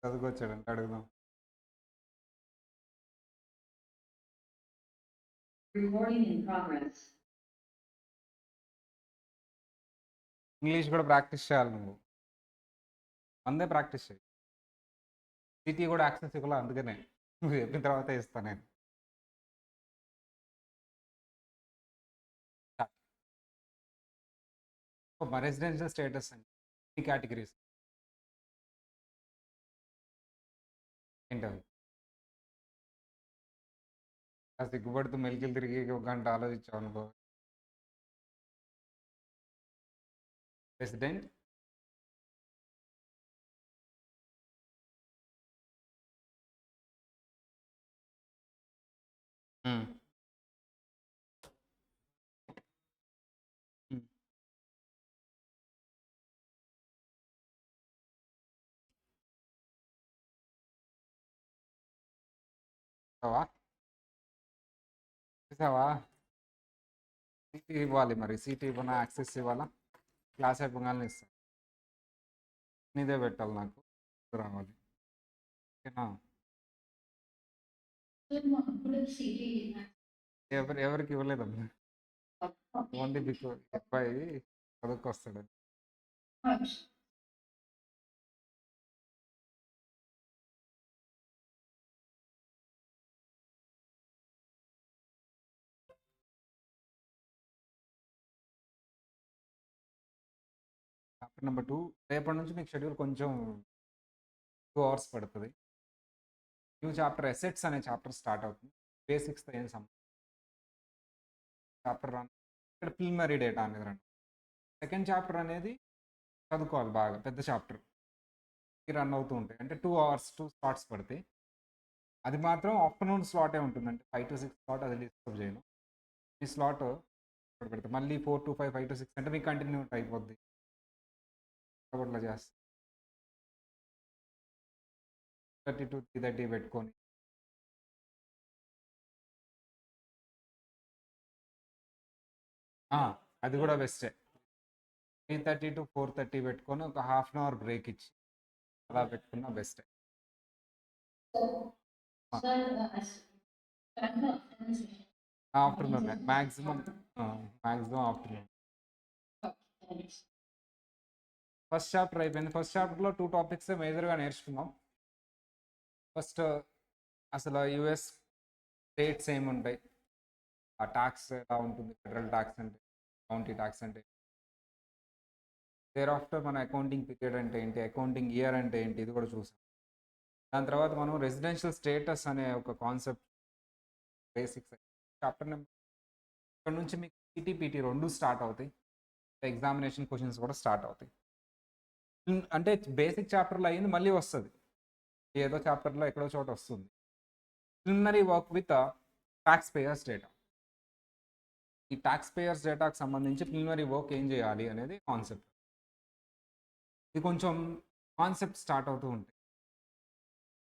చదువుకొచ్చాడంటే అడుగుదాం. Recording in progress. English కూడా practice చేయాలి నువ్వు. అందే ప్రాక్టీస్ చేయి. సిటీ కూడా యాక్సెస్ ఇవ్వాలి, అందుకనే నువ్వు చెప్పిన తర్వాతే ఇస్తాను నేను. మా రెసిడెన్షియల్ స్టేటస్ అండి, ఈ కేటగిరీస్ ఏంటవి? ఆ సిగ్గుపడుతూ మెలికలు తిరిగి ఒక గంట ఆలోచించావు అనుకో. రెసిడెంట్, చూసావా చూసావా? సీటీ ఇవ్వాలి, మరి సీటీ ఇవ్వనా యాక్సెస్ ఇవ్వాలా? క్లాస్ అయిపోగానే ఇస్తాను. నీదే పెట్టాలి, నాకు రావాలి. ఓకేనా? ఎవరికి ఇవ్వలేదమ్మా, ఓన్లీ బికాజ్ అబ్బాయి చదువుకొస్తాడు. చాప్టర్ నెంబర్ 2 రేపటి నుంచి మీకు షెడ్యూల్ కొంచెం 2 అవర్స్ పడుతుంది. న్యూ చాప్టర్ ఎసెట్స్ అనే చాప్టర్ స్టార్ట్ అవుతుంది. బేసిక్స్ ఏం చాప్టర్ రన్ ఇక్కడ ప్రిలిమినరీ డేటా అనేది రండి. సెకండ్ చాప్టర్ అనేది చదువుకోవాలి బాగా, పెద్ద చాప్టర్ రన్ అవుతూ ఉంటాయి. అంటే 2 అవర్స్ 2 స్లాట్స్ పడతాయి. అది మాత్రం ఆఫ్టర్నూన్ స్లాటే ఉంటుంది, అంటే 5 to 6 స్లాట్, అది డిస్టర్బ్ చేయను. ఈ స్లాట్ ఇప్పుడు పెడతా, మళ్ళీ 4 to 5 5 to 6 అంటే మీకు కంటిన్యూ అయిపోద్ది. అట్లా చేస్తా 30 to 3:30 పెట్టుకొని. అది కూడా బెస్టే. 3:30 to 4:30 పెట్టుకొని ఒక హాఫ్ అన్ అవర్ బ్రేక్ ఇచ్చి అలా పెట్టుకున్నా బెస్టే. Afternoon maximum afternoon. First chapter అయిపోయింది. ఫస్ట్ చాప్టర్లో 2 టాపిక్స్ మేజర్గా నేర్చుకున్నాం. ఫస్ట్ అసలు యుఎస్ స్టేట్స్ ఏముంటాయి, ఆ ట్యాక్స్ ఎలా ఉంటుంది, ఫెడరల్ ట్యాక్స్ అంటే, కౌంటీ ట్యాక్స్ అంటే, దేర్ ఆఫ్టర్ మన అకౌంటింగ్ పీరియడ్ అంటే ఏంటి, అకౌంటింగ్ ఇయర్ అంటే ఏంటి, ఇది కూడా చూసాం. దాని తర్వాత మనం రెసిడెన్షియల్ స్టేటస్ అనే ఒక కాన్సెప్ట్ బేసిక్స్. చాప్టర్ నెంబర్ ఇక్కడ నుంచి మీకు సిటీపీటీ 2 స్టార్ట్ అవుతాయి, ఎగ్జామినేషన్ క్వశ్చన్స్ కూడా స్టార్ట్ అవుతాయి. అంటే బేసిక్ చాప్టర్లో అయ్యింది మళ్ళీ వస్తుంది, ఏదో చాప్టర్లో ఎక్కడో చోట వస్తుంది. Preliminary work with taxpayers data. ఈ ట్యాక్స్ పేయర్స్ డేటాకు సంబంధించి ప్రిలిమినరీ వర్క్ ఏం చేయాలి అనేది కాన్సెప్ట్. ఇది కొంచెం కాన్సెప్ట్ స్టార్ట్ అవుతూ ఉంటాయి.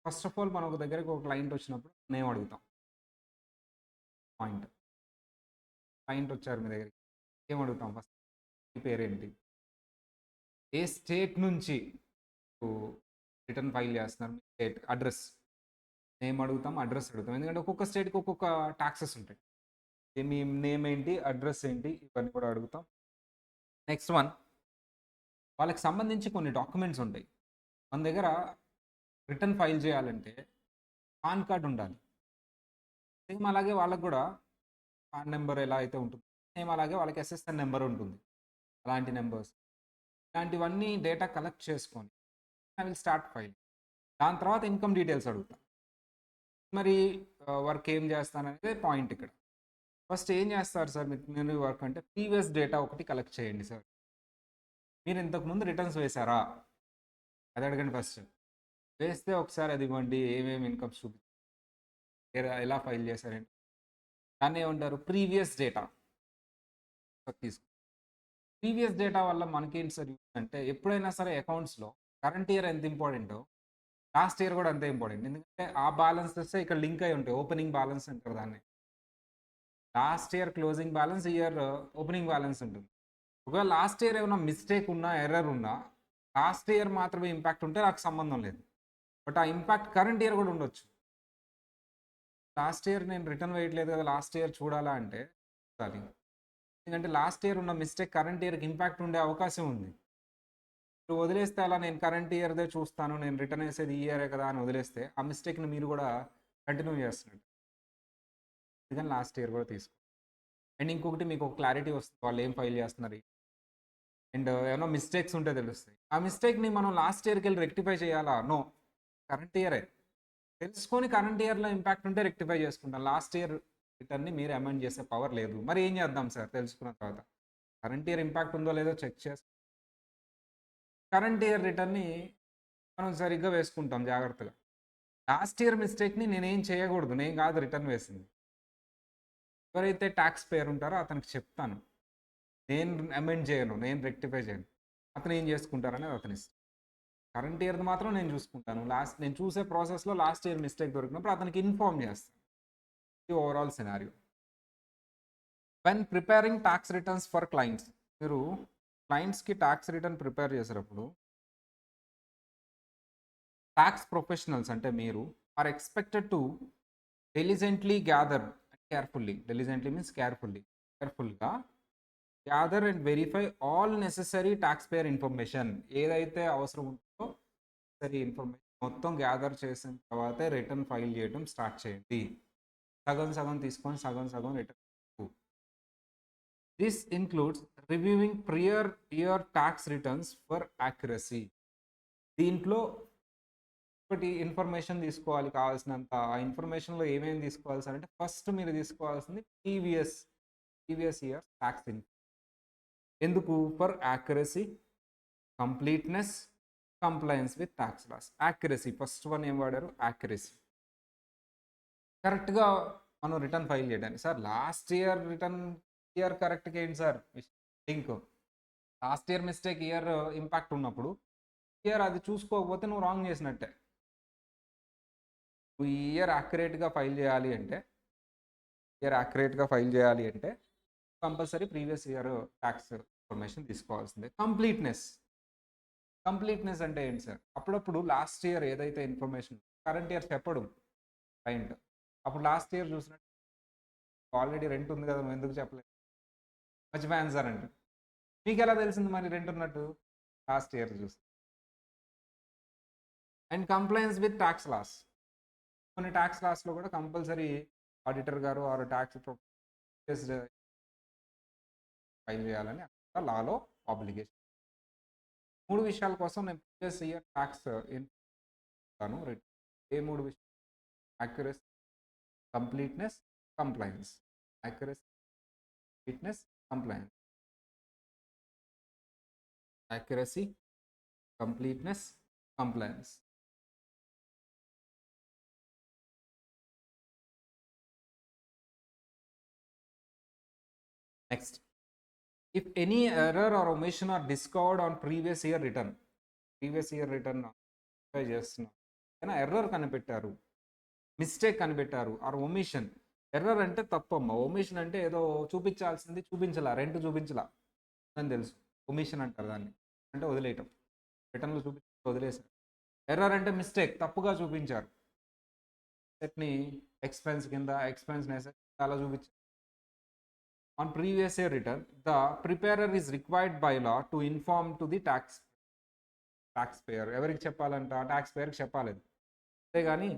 ఫస్ట్ ఆఫ్ ఆల్ మన ఒక దగ్గరికి ఒక క్లయింట్ వచ్చినప్పుడు నేను అడుగుతాం, క్లయింట్ వచ్చారు మీ దగ్గరికి, ఏం అడుగుతాం ఫస్ట్? మీ పేరేంటి, ఏ స్టేట్ నుంచి రిటర్న్ ఫైల్ చేస్తున్నారు, మీ స్టేట్ అడ్రస్, నేమ్ అడుగుతాం, అడ్రస్ అడుగుతాం. ఎందుకంటే ఒక్కొక్క స్టేట్కి ఒక్కొక్క ట్యాక్సెస్ ఉంటాయి. మీ నేమ్ ఏంటి, అడ్రస్ ఏంటి, ఇవన్నీ కూడా అడుగుతాం. నెక్స్ట్ వన్, వాళ్ళకి సంబంధించి కొన్ని డాక్యుమెంట్స్ ఉంటాయి. మన దగ్గర రిటర్న్ ఫైల్ చేయాలంటే పాన్ కార్డ్ ఉండాలి. సేమ్ అలాగే వాళ్ళకు కూడా పాన్ నెంబర్ ఎలా అయితే ఉంటుంది, సేమ్ అలాగే వాళ్ళకి ఎస్ఎస్ఎన్ నెంబర్ ఉంటుంది. అలాంటి నెంబర్స్, ఇలాంటివన్నీ డేటా కలెక్ట్ చేసుకొని ఐ విల్ స్టార్ట్ ఫైల్. దాని తర్వాత ఇన్కమ్ డీటెయిల్స్ అడుగుతాం. మరి వర్క్ ఏం చేస్తాననేది పాయింట్ ఇక్కడ. ఫస్ట్ ఏం చేస్తారు సార్ మీరు వర్క్ అంటే, ప్రీవియస్ డేటా ఒకటి కలెక్ట్ చేయండి సార్. మీరు ఇంతకుముందు రిటర్న్స్ వేశారా అది అడగండి ఫస్ట్. వేస్తే ఒకసారి అది ఇవ్వండి, ఏమేమి ఇన్కమ్స్ ఎలా ఫైల్ చేశారండి, దాన్ని ఏమంటారు, ప్రీవియస్ డేటా తీసుకో. ప్రీవియస్ డేటా వల్ల మనకేంటి సార్ యూస్ అంటే, ఎప్పుడైనా సరే అకౌంట్స్లో కరెంట్ ఇయర్ ఎంత ఇంపార్టెంటో లాస్ట్ ఇయర్ కూడా అంతే ఇంపార్టెంట్. ఎందుకంటే ఆ బ్యాలెన్సెస్ ఇక్కడ లింక్ అయి ఉంటాయి, ఓపెనింగ్ బ్యాలెన్స్ అంటారు దాన్ని. Last year closing balance, year opening balance ఉంటుంది. ఒకవేళ లాస్ట్ ఇయర్ ఏమైనా మిస్టేక్ ఉన్నా, ఎర్రర్ ఉన్నా, లాస్ట్ ఇయర్ మాత్రమే ఇంపాక్ట్ ఉంటే నాకు సంబంధం లేదు. బట్ ఆ ఇంపాక్ట్ కరెంట్ ఇయర్ కూడా ఉండొచ్చు. లాస్ట్ ఇయర్ నేను రిటర్న్ వేయట్లేదు కదా, లాస్ట్ ఇయర్ చూడాలా అంటే చూడాలి. ఎందుకంటే లాస్ట్ ఇయర్ ఉన్న మిస్టేక్ కరెంట్ ఇయర్కి ఇంపాక్ట్ ఉండే అవకాశం ఉంది. ఇప్పుడు వదిలేస్తే అలా నేను కరెంట్ ఇయర్దే చూస్తాను, నేను రిటర్న్ వేసేది ఈ ఇయరే కదా అని వదిలేస్తే ఆ మిస్టేక్ని మీరు కూడా కంటిన్యూ చేస్తున్నట్టు. అందుకని లాస్ట్ ఇయర్ కూడా తీసుకో. అండ్ ఇంకొకటి మీకు ఒక క్లారిటీ వస్తుంది వాళ్ళు ఏం ఫైల్ చేస్తున్నారు. అండ్ ఏమైనా మిస్టేక్స్ ఉంటే తెలుస్తాయి. ఆ మిస్టేక్ని మనం లాస్ట్ ఇయర్కి వెళ్ళి రెక్టిఫై చేయాలా? నో, కరెంట్ ఇయరే తెలుసుకొని కరెంట్ ఇయర్లో ఇంపాక్ట్ ఉంటే రెక్టిఫై చేసుకుంటాం. లాస్ట్ ఇయర్ రిటర్న్ని మీరు అమెండ్ చేసే పవర్ లేదు. మరి ఏం చేద్దాం సార్ తెలుసుకున్న తర్వాత? కరెంట్ ఇయర్ ఇంపాక్ట్ ఉందో లేదో చెక్ చేసి కరెంట్ ఇయర్ రిటర్న్ని మనం సరిగ్గా వేసుకుంటాం జాగ్రత్తగా. లాస్ట్ ఇయర్ మిస్టేక్ని నేనేం చేయకూడదు, నేను కాదు రిటర్న్ వేసింది. ఎవరైతే ట్యాక్స్ పేయర్ ఉంటారో అతనికి చెప్తాను, నేను అమెండ్ చేయను, నేను రెక్టిఫై చేయను, అతను ఏం చేసుకుంటారనేది అతని ఇష్టం. కరెంట్ ఇయర్ది మాత్రం నేను చూసుకుంటాను. నేను చూసే ప్రాసెస్లో లాస్ట్ ఇయర్ మిస్టేక్ దొరికినప్పుడు అతనికి ఇన్ఫార్మ్ చేస్తాను. ఇది overall scenario. When preparing tax returns for clients, మీరు క్లయింట్స్కి ట్యాక్స్ రిటర్న్ ప్రిపేర్ చేసేటప్పుడు ట్యాక్స్ ప్రొఫెషనల్స్ అంటే మీరు are expected to diligently gather, diligently means కేర్ఫుల్గా gather and verify all necessary taxpayer information. ఏదైతే అవసరం ఉంటుందో సరే ఇన్ఫర్మేషన్ మొత్తం గ్యాదర్ చేసిన తర్వాతే రిటర్న్ ఫైల్ చేయడం స్టార్ట్ చేయండి. సగం సగం తీసుకొని సగం సగం return. This includes reviewing prior year tax returns for accuracy. దీంట్లో ఒకటి ఇన్ఫర్మేషన్ తీసుకోవాలి కావాల్సినంత. ఆ ఇన్ఫర్మేషన్లో ఏమేమి తీసుకోవాల్సి అంటే ఫస్ట్ మీరు తీసుకోవాల్సింది ప్రీవియస్ ఇయర్ ట్యాక్స్ ఇన్ఫర్మేషన్. ఎందుకు? For accuracy, completeness, compliance with tax loss. Accuracy first one ఏం వాడారు? యాక్యురసీ. కరెక్ట్గా మనం రిటర్న్ ఫైల్ చేయడానికి. Sir last year return year కరెక్ట్గా ఏంటి sir link? Last year mistake year impact ఉన్నప్పుడు ఇయర్ అది చూసుకోకపోతే నువ్వు రాంగ్ చేసినట్టే. నువ్వు ఈ ఇయర్ యాక్యురేట్గా ఫైల్ చేయాలి అంటే compulsory previous year tax information తీసుకోవాల్సిందే. కంప్లీట్నెస్ అంటే ఏంటి సార్? అప్పుడప్పుడు లాస్ట్ ఇయర్ ఏదైతే ఇన్ఫర్మేషన్ కరెంట్ ఇయర్ చెప్పడం క్లయింట్, అప్పుడు లాస్ట్ ఇయర్ చూసినట్టు ఆల్రెడీ రెంట్ ఉంది కదా నువ్వు ఎందుకు చెప్పలేదు, మర్చిపోయాను సార్ అంటే. మీకు ఎలా తెలిసింది మరి రెంట్ ఉన్నట్టు? లాస్ట్ ఇయర్ చూసి. And complains with tax loss. కొన్ని ట్యాక్స్ లాస్లో కూడా కంపల్సరీ ఆడిటర్ గారు ఆర్ ట్యాక్స్ ఫైల్ చేయాలని అక్కడ లాలో ఆబ్లిగేషన్. 3 విషయాల కోసం నేను ప్రీవియస్ ఇయర్ ట్యాక్స్ ఇస్తాను. ఏ 3 విషయాలు? Accuracy, completeness, compliance. Accuracy, completeness, compliance. Accuracy, completeness, compliance. Next, if any error or omission are discovered on previous year return చేస్తున్నారు, ఏదైనా ఎర్రర్ కనిపెట్టారు, మిస్టేక్ కనిపెట్టారు, ఆర్ ఒమిషన్. ఎర్రర్ అంటే తప్పమ్మ, ఒమిషన్ అంటే ఏదో చూపించాల్సింది చూపించలా, రెంట్ చూపించలా అని తెలుసు. ఒమిషన్ అంటారు దాన్ని, అంటే వదిలేయటం. రిటర్న్లో చూపించి వదిలేశారు. ఎర్రర్ అంటే మిస్టేక్, తప్పుగా చూపించారు. సెట్ని ఎక్స్పెన్స్ కింద, ఎక్స్పెన్స్ అలా చూపించారు. On previous year return, the preparer is required by law to inform to the taxpayer. ఎవరికి చెప్పాలంట? ట్యాక్స్ పేయర్కి చెప్పాలి. అంతేగాని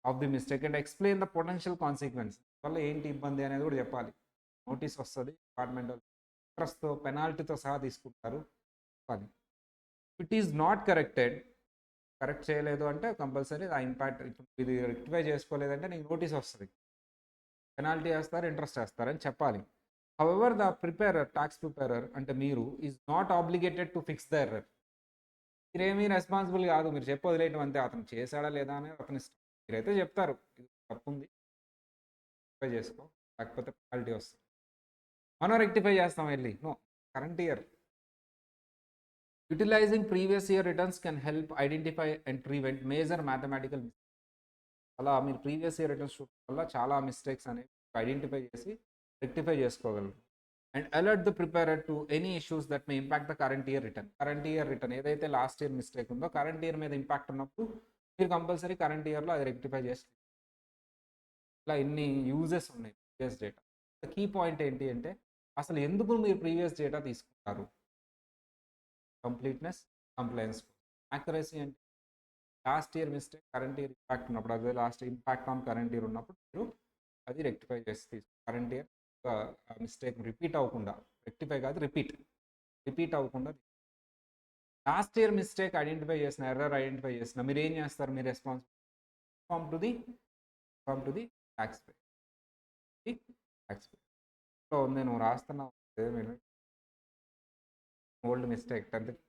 of the mistake and explain the potential consequence. వల్ల ఏంటి ఇబ్బంది అనేది కూడా చెప్పాలి. నోటీస్ వస్తుంది, డిపార్ట్మెంట్ ఇంట్రెస్ట్తో పెనాల్టీతో సహా తీసుకుంటారు. చెప్పాలి. ఇట్ ఈస్ నాట్ కరెక్ట్ చేయలేదు అంటే కంపల్సరీ ఆ ఇంపాక్ట్, ఇది రెక్టిఫై చేసుకోలేదంటే నీకు నోటీస్ వస్తుంది, పెనాల్టీ వేస్తారు, ఇంట్రెస్ట్ వేస్తారని చెప్పాలి. However, the tax preparer అంటే మీరు is not obligated to fix the error. మీరేమీ రెస్పాన్సిబుల్ కాదు, మీరు చెప్పి వదిలేయటం అంతే. అతను చేశాడా లేదా అనేది అతని ఇష్టం. మీరైతే చెప్తారు ఇది తప్పు ఉంది, రెక్టిఫై చేసుకో, లేకపోతే పెనాల్టీ వస్తుంది. మనం రెక్టిఫై చేస్తాం వెళ్ళి. No, current year. Utilising previous year returns can help identify and prevent major mathematical mistakes. అలా మీరు ప్రీవియస్ ఇయర్ రిటర్న్స్ చూడటం వల్ల చాలా మిస్టేక్స్ అనేవి ఐడెంటిఫై చేసి రెక్టిఫై చేసుకోగలరు. And alert the preparer to any issues that may impact the current year return. ఏదైతే last year mistake ఉందో కరెంట్ ఇయర్ మీద ఇంపాక్ట్ ఉన్నప్పుడు మీరు కంపల్సరీ కరెంట్ ఇయర్లో అది రెక్టిఫై చేసి ఇలా ఎన్ని యూజెస్ ఉన్నాయి ప్రీవియస్ డేటా. కీ పాయింట్ ఏంటి అంటే అసలు ఎందుకు మీరు ప్రీవియస్ డేటా తీసుకుంటారు? కంప్లీట్నెస్, కంప్లైన్స్, యాక్యురసీ అంటే last year mistake current year impact ఉన్నప్పుడు, అదే last impact on current year ఉన్నప్పుడు మీరు అది రెక్టిఫై చేసి కరెంట్ ఇయర్ మిస్టేక్ రిపీట్ అవ్వకుండా, రెక్టిఫై కాదు రిపీట్ అవ్వకుండా లాస్ట్ ఇయర్ మిస్టేక్ ఐడెంటిఫై చేసిన, ఎర్రర్ ఐడెంటిఫై చేసిన మీరు ఏం చేస్తారు? మీ response form to the tax pay. So నేను రాస్తున్నా ఓల్డ్ మిస్టేక్ 10th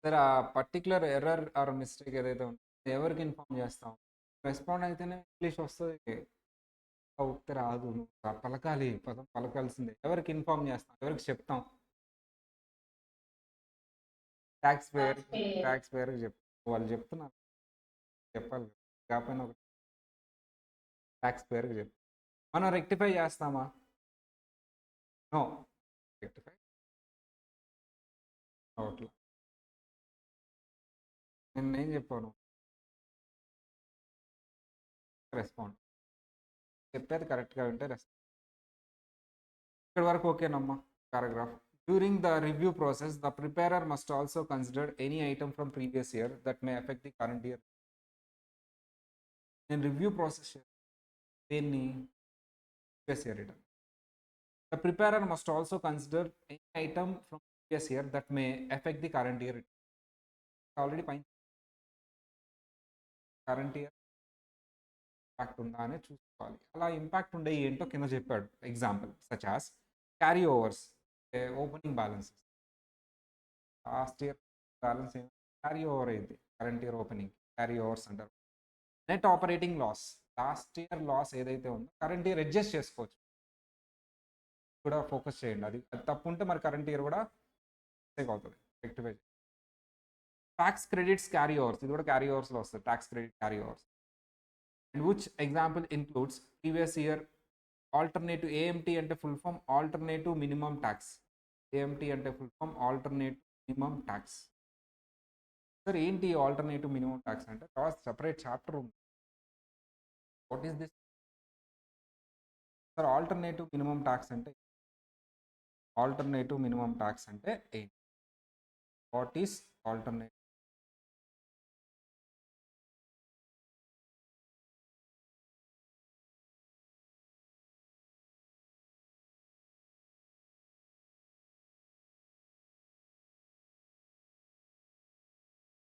సార్. ఆ పర్టికులర్ ఎర్రర్ ఆర్ మిస్టేక్ ఏదైతే ఉంటుందో ఎవరికి ఇన్ఫామ్ చేస్తాం? రెస్పాండ్ అయితేనే ఇంగ్లీష్ వస్తుంది, ఉక్తి రాదు. పలకాలి, పదం పలకాల్సిందే. ఎవరికి ఇన్ఫామ్ చేస్తాం? ఎవరికి చెప్తాం? ట్యాక్స్ పేయర్కి చెప్తాం. వాళ్ళు చెప్తున్నారు, చెప్పాలి. కాకపోయినా ఒక ట్యాక్స్ పేయర్కి చెప్తాం. మనం రెక్టిఫై చేస్తామా? నో, రెక్టిఫై అవట్లా. నేను ఏం చెప్పాను? రెస్పాండ్ చెప్పేది కరెక్ట్గా ఉంటే రెస్పాండ్. ఇక్కడ వరకు ఓకేనమ్మా. Paragraph. During the review process, the preparer must also consider any item from previous year that may affect the current year. In review process, any previous year return. The preparer must also consider any item from previous year that may affect the current year return. Already fine. Current year impact ఉందా అని చూసుకోవాలి. అలా impact ఉండే ఏంటో కింద చెప్పాడు. Example such as carry overs, opening balances. Last year balance carry over అయింది, current year opening carry overs అంటారు. Net operating loss, last year loss ఏదైతే ఉందో కరెంట్ ఇయర్ అడ్జస్ట్ చేసుకోవచ్చు కూడా ఫోకస్ చేయండి. అది తప్పు ఉంటే మరి కరెంట్ ఇయర్ కూడా మిస్టేక్ అవుతుంది, rectify. Tax credits carry overs, ఇది కూడా క్యారీ ఓవర్స్లో వస్తుంది. Tax credit carry overs and which example includes previous year alternative. AMT అంటే full form alternative minimum tax. AMT అంటే full form alternative minimum tax. Sir ఏంటి alternative minimum tax అంటే తర్వాత separate chapter ఉంది. What is this sir? Alternative minimum tax అంటే ఏంటి? What is alternative?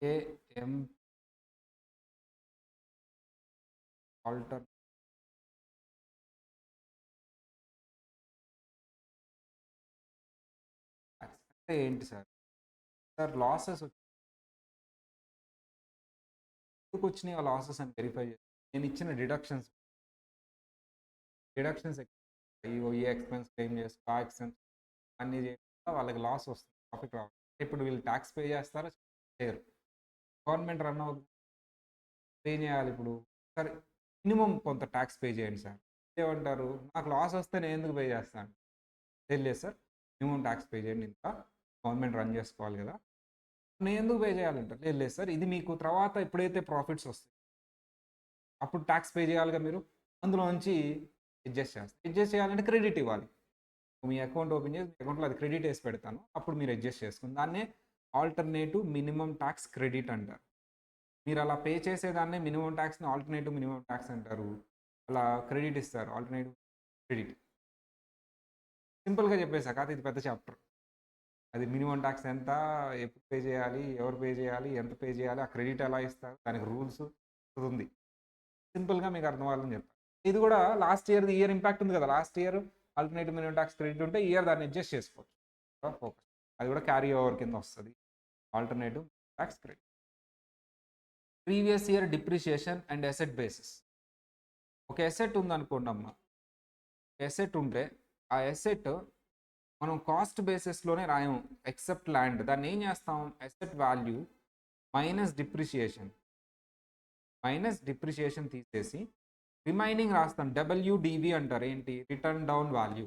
AM alter అంటే ఏంటి సార్? లాసెస్ ఎందుకు వచ్చినాయి? ఆ లాసెస్ అని వెరిఫై చేసి నేను ఇచ్చిన డిడక్షన్స్ ఈ ఎక్స్పెన్స్ క్లెయిమ్ చేసి ఆ ఎక్స్పెన్స్ అన్నీ చేయకుండా వాళ్ళకి లాస్ వస్తుంది, ప్రాఫిట్ రావాలి. ఇప్పుడు వీళ్ళు ట్యాక్స్ పే చేస్తారా? చేయరు. గవర్నమెంట్ రన్ అవుతుంది, పే చేయాలి. ఇప్పుడు సరే మినిమం కొంత ట్యాక్స్ పే చేయండి సార్. ఏమంటారు? నాకు లాస్ వస్తే నేను ఎందుకు పే చేస్తాను? లేదు సార్, మినిమం ట్యాక్స్ పే చేయండి, ఇంత గవర్నమెంట్ రన్ చేసుకోవాలి కదా, నేను ఎందుకు పే చేయాలంటారు. లేదు సార్, ఇది మీకు తర్వాత ఎప్పుడైతే ప్రాఫిట్స్ వస్తాయి అప్పుడు ట్యాక్స్ పే చేయాలిగా మీరు, అందులో నుంచి అడ్జస్ట్ చేయాలంటే క్రెడిట్ ఇవ్వాలి. మీ అకౌంట్ ఓపెన్ చేసి మీ అకౌంట్లో అది క్రెడిట్ వేసి పెడతాను, అప్పుడు మీరు అడ్జస్ట్ చేసుకుని దాన్నే ఆల్టర్నేటివ్ మినిమం ట్యాక్స్ క్రెడిట్ అంటారు. మీరు అలా పే చేసేదాన్నే మినిమం ట్యాక్స్ని ఆల్టర్నేటివ్ మినిమం ట్యాక్స్ అంటారు. అలా క్రెడిట్ ఇస్తారు, ఆల్టర్నేటివ్ క్రెడిట్. సింపుల్గా చెప్పేసా కాదు, ఇది పెద్ద చాప్టర్. అది మినిమం ట్యాక్స్ ఎంత, ఎప్పుడు పే చేయాలి, ఎవరు పే చేయాలి, ఎంత పే చేయాలి, ఆ క్రెడిట్ ఎలా ఇస్తారు, దానికి రూల్స్ ఉంది. సింపుల్గా మీకు అర్థం అవ్వాలని చెప్తాను. ఇది కూడా లాస్ట్ ఇయర్ ఇంపాక్ట్ ఉంది కదా, last year alternative minimum tax credit ఉంటే ఇయర్ దాన్ని అడ్జస్ట్ చేసుకోవచ్చు. ఫోకస్, అది కూడా క్యారీ ఓవర్ కింద వస్తుంది, alternative tax credit. Previous year depreciation and asset basis. ఒక అసెట్ ఉందనుకోండి అమ్మ, అసెట్ ఉంటే ఆ అసెట్ మనం కాస్ట్ బేసిస్లోనే రాయం, ఎక్సెప్ట్ ల్యాండ్. దాన్ని ఏం చేస్తాం? అసెట్ వాల్యూ మైనస్ డిప్రిషియేషన్ తీసేసి రిమైనింగ్ రాస్తాం. డబ్ల్యూడివి అంటారు. ఏంటి? Return down value.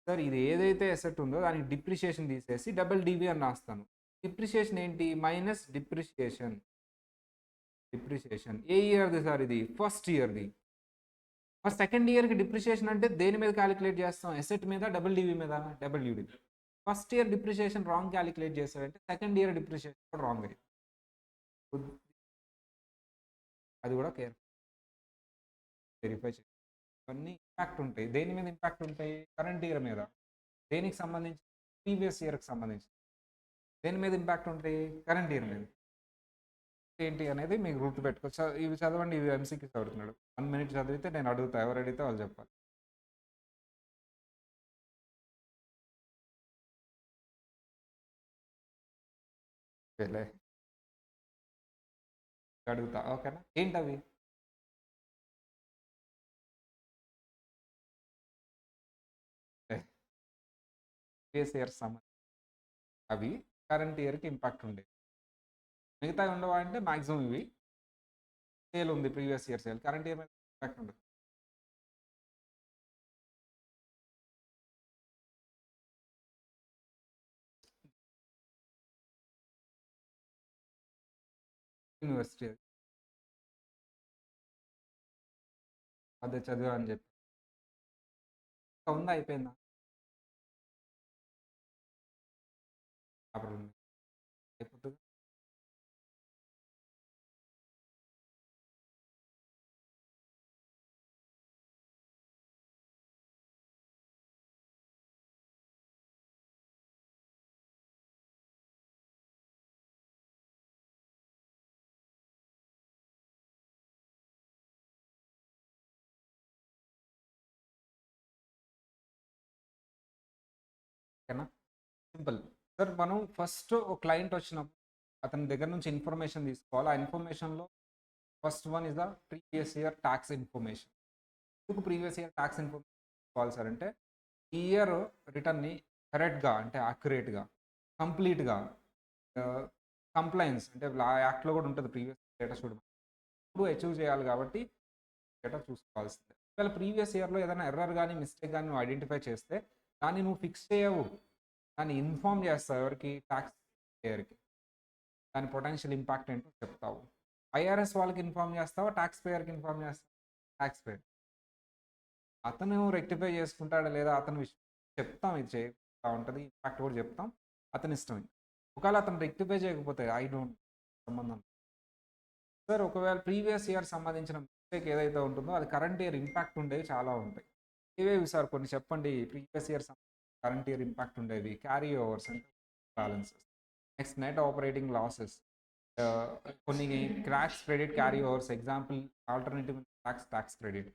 సార్ ఇది ఏదైతే అసెట్ ఉందో దానికి డిప్రిషియేషన్ తీసేసి డబుల్ డీబీ అని రాస్తాను. డిప్రిషియేషన్ ఏంటి? Minus depreciation. డిప్రిషియేషన్ ఏ ఇయర్ది సార్ ఇది? ఫస్ట్ ఇయర్ది. మరి సెకండ్ ఇయర్కి డిప్రిషియేషన్ అంటే దేని మీద క్యాలిక్యులేట్ చేస్తాం? ఎసెట్ మీద, డబుల్ డీబీ మీద? Double DB. First year depreciation wrong calculate చేస్తారంటే సెకండ్ ఇయర్ డిప్రిషియేషన్ కూడా రాంగ్ అయింది. అది కూడా కేర్ఫుల్ వెరిఫై చేయాలి. ఇవన్నీ ఇంపాక్ట్ ఉంటాయి. దేని మీద ఇంపాక్ట్ ఉంటాయి? కరెంట్ ఇయర్ మీద. దేనికి సంబంధించి? ప్రీవియస్ ఇయర్కి సంబంధించి. దేని మీద ఇంపాక్ట్ ఉంటాయి? కరెంట్ ఇయర్ మీద. ఏంటి అనేది మీకు గుర్తుపెట్టుకోవచ్చు. ఇవి చదవండి, ఇవి ఎంసీకి చదువుతున్నాడు. 1 minute చదివితే నేను అడుగుతా, ఎవరు అడిగితే వాళ్ళు చెప్పాలి. అడుగుతా, ఓకేనా? ఏంటవి? ప్రీవియస్ ఇయర్ సంబంధించి అవి కరెంట్ ఇయర్కి ఇంపాక్ట్ ఉండేవి. మిగతా ఉండవా అంటే మాక్సిమం ఇవి. సేల్ ఉంది, previous year sale, current year మీద ఇంపాక్ట్ ఉండదు. యూనివర్సిటీ అదే చదివా అని చెప్పి ఉందా, అయిపోయిందా? అప్పుడు అయిపోతుంది. ఓకేనా? సింపుల్. సార్ మనం ఫస్ట్ ఒక క్లయింట్ వచ్చినప్పుడు అతని దగ్గర నుంచి ఇన్ఫర్మేషన్ తీసుకోవాలి. ఆ ఇన్ఫర్మేషన్లో first one is the previous year tax information. ఎందుకు ప్రీవియస్ ఇయర్ ట్యాక్స్ ఇన్ఫర్మేషన్ కావాలి సార్ అంటే, ఈ ఇయర్ రిటర్న్ని కరెక్ట్గా, అంటే యాక్యురేట్గా, కంప్లీట్గా, కంప్లైన్స్ అంటే యాక్ట్లో కూడా ఉంటుంది ప్రీవియస్ స్టేటస్ చూడమని, ఇప్పుడు అచీవ్ చేయాలి కాబట్టి స్టేటస్ చూసుకోవాల్సిందే. ఒకవేళ ప్రీవియస్ ఇయర్లో ఏదైనా ఎర్రర్ కానీ మిస్టేక్ కానీ నువ్వు ఐడెంటిఫై చేస్తే దాన్ని నువ్వు ఫిక్స్ చేయవు, దాన్ని ఇన్ఫార్మ్ చేస్తావు. ఎవరికి? ట్యాక్స్ పేయర్కి. దాని పొటెన్షియల్ ఇంపాక్ట్ ఏంటో చెప్తావు. ఐఆర్ఎస్ వాళ్ళకి ఇన్ఫార్మ్ చేస్తావా, ట్యాక్స్ పేయర్కి ఇన్ఫార్మ్ చేస్తావా? Tax payer. అతను రెక్టిఫై చేసుకుంటాడా లేదా అతను చెప్తాం, ఇది చేయకుండా ఉంటుంది, ఇంపాక్ట్ కూడా చెప్తాం, అతని ఇష్టం. ఒకవేళ అతను రెక్టిఫై చేయకపోతే ఐ డోంట్ సంబంధం. సార్ ఒకవేళ ప్రీవియస్ ఇయర్ సంబంధించిన మిస్టేక్ ఏదైతే ఉంటుందో అది కరెంట్ ఇయర్ ఇంపాక్ట్ ఉండేవి చాలా ఉంటాయి. ఇవేవి సార్ కొన్ని చెప్పండి? Previous year current year impact ఉండేవి. క్యారీ ఓవర్స్ అంటే balances, next net operating losses, కొన్ని tax credit carry overs, example alternative tax credit,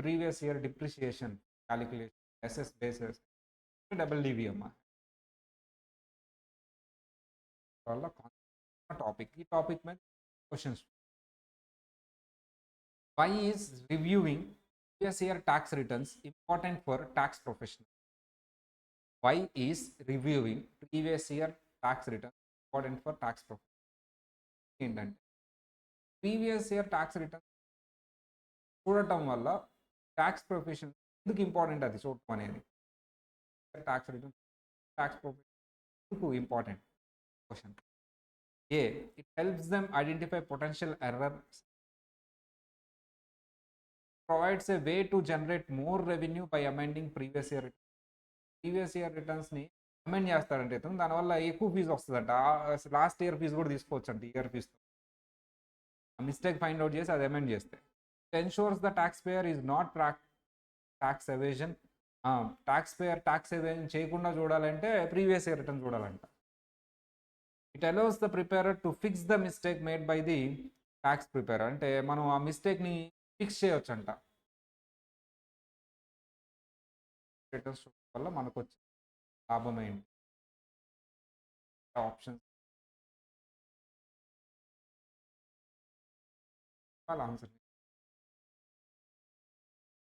previous year depreciation calculation, SS bases, double DV అమ్మా. వల్ల టాపిక్, ఈ టాపిక్ మీద questions. Why is reviewing previous year tax returns important for tax professional? Why is reviewing previous year tax returns important for tax professional? ఏంటంటే previous year tax return చూడటం వల్ల tax profession ఎందుకు important, అది చూడటం అనేది. Tax return tax profession ఎందుకు important? Question A, it helps them identify potential errors, provides a way to generate more revenue by amending previous year returns. Previous year రిటర్న్స్ని amend చేస్తారంటే ఇతను, దానివల్ల ఎక్కువ ఫీజు వస్తుందంట. లాస్ట్ ఇయర్ ఫీజు కూడా తీసుకోవచ్చు అంట, ఇయర్ ఫీజుతో. మిస్టేక్ ఫైండ్ అవుట్ చేసి అది అమెండ్ చేస్తే ensures the tax payer is not tax evasion. Taxpayer tax evasion చేయకుండా చూడాలంటే ప్రీవియస్ ఇయర్ రిటర్న్ చూడాలంట. It allows the preparer to fix the mistake made by the tax preparer. అంటే మనం ఆ మిస్టేక్ని fix చేయొచ్చు అంట. రిటర్న్స్ వల్ల మనకు వచ్చే లాభం ఏంటి? ఆప్షన్స్ వాళ్ళ answer.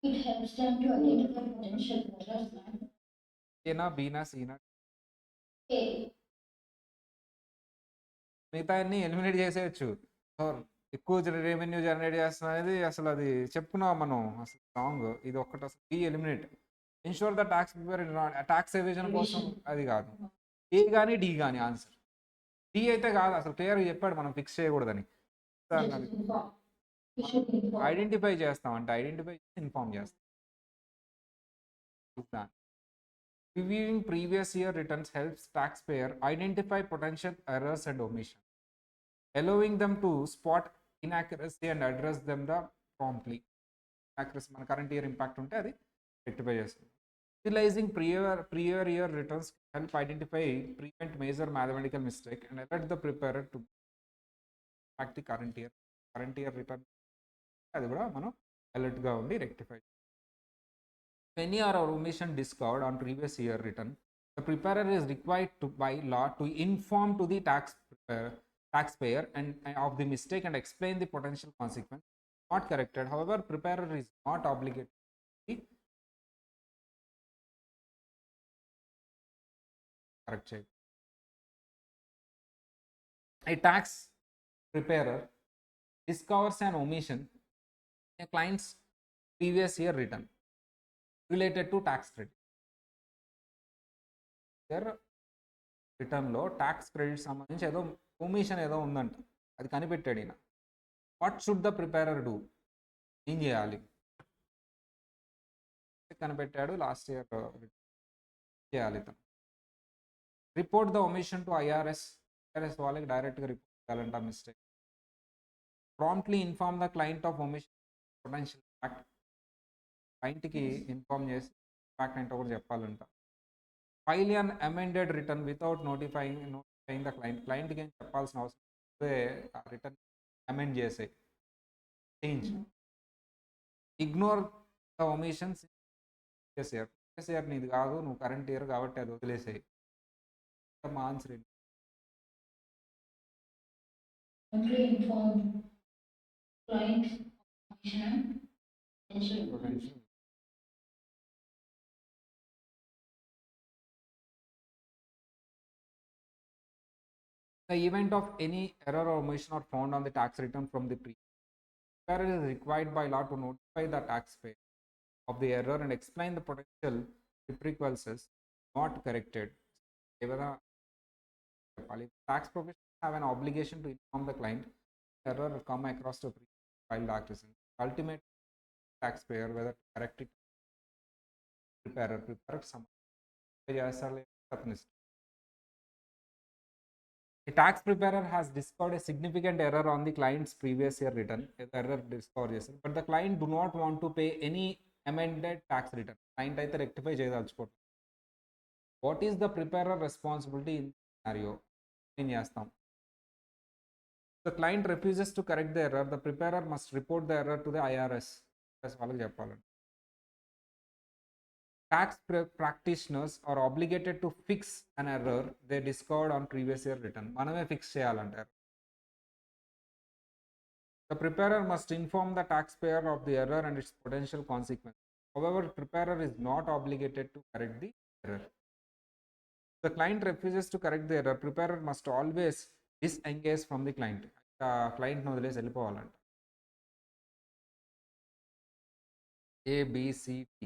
It helps them to identify potential errors and ఏనా, బీనా, సీనా? A. మిగతా అన్ని ఎలిమినేట్ చేసేయచ్చు. ఎక్కువ రెవెన్యూ జనరేట్ చేస్తున్నది అసలు అది చెప్పుకున్నాం మనం, అసలు రాంగ్. ఇది ఒక్కటి అసలు be eliminate. Ensure the tax tax evasion కోసం అది కాదు. ఏ కానీ డి కానీ ఆన్సర్. డి అయితే కాదు, అసలు క్లియర్గా చెప్పాడు మనం ఫిక్స్ చేయకూడదని. Just inform. We should inform. Identify చేస్తాం అంటే ఐడెంటిఫై చేసి ఇన్ఫార్మ్ చేస్తాం. Reviewing previous year returns helps taxpayer identify potential errors and omissions, allowing them to spot inaccuracy and address them promptly. Accuracy మన కరెంట్ ఇయర్ ఇంపాక్ట్ ఉంటే అది rectify చేస్తుంది. Utilizing prior year returns help identify, prevent major mathematical mistake and alert the preparer to impact the current year return. అది కూడా మనం అలర్ట్గా ఉండి rectify. Any or omission discovered on previous year return, the preparer is required to, by law, to inform to the taxpayer and of the mistake and explain the potential consequence. Not corrected. However, preparer is not obligated to correct check. A tax preparer discovers an omission in a client's previous year return related to tax credit. రిటర్న్లో tax credit సంబంధించి ఏదో omission ఏదో ఉందంట, అది కనిపెట్టాడు ఈయన. What should the preparer do? ఏం చేయాలి? కనిపెట్టాడు లాస్ట్ ఇయర్ చేయాలి తను. Report the omission to IRS వాళ్ళకి డైరెక్ట్గా రిపోర్ట్ చేయాలంట mistake. Promptly inform the client of omission potential impact. క్లయింట్కి ఇన్ఫార్మ్ చేసి ఇంపాక్ట్ ఏంటో కూడా చెప్పాలంట. File an amended return without notifying the క్లయింట్కి ఏం చెప్పాల్సిన అవసరం ఆ రిటర్న్ అమెండ్ చేసే change. Ignore the omissions previous year నీది కాదు, నువ్వు కరెంట్ ఇయర్ కాబట్టి అది వదిలేసేయి. మా ఆన్సర్ ఏంటి? Only inform client omission and potential. The event of any error or omission are found on the tax return from the preparer is required by law to notify the taxpayer of the error and explain the potential repercussions not corrected. Tax professionals have an obligation to inform the client error come across to filed tax return. Ultimate taxpayer whether to correct it. Preparer some. A tax preparer has discovered a significant error on the client's previous year return. Error discovered, but the client do not want to pay any amended tax return. Client అయితే rectify చేయదలుచుకోండి. What is the preparer responsibility in this scenario? ఏం చేస్తాం? The client refuses to correct the error. The preparer must report the error to the IRS. వాళ్ళకి చెప్పాలండి. Tax practitioners are obligated to fix an error they discovered on previous year return. మనమే fix చేయాలంటారు. The preparer must inform the taxpayer of the error and its potential consequence. However, preparer is not obligated to correct the error. If the client refuses to correct the error, preparer must always disengage from the client. Client ను వదిలేసి వెళ్ళిపోవాలంట. ABCD.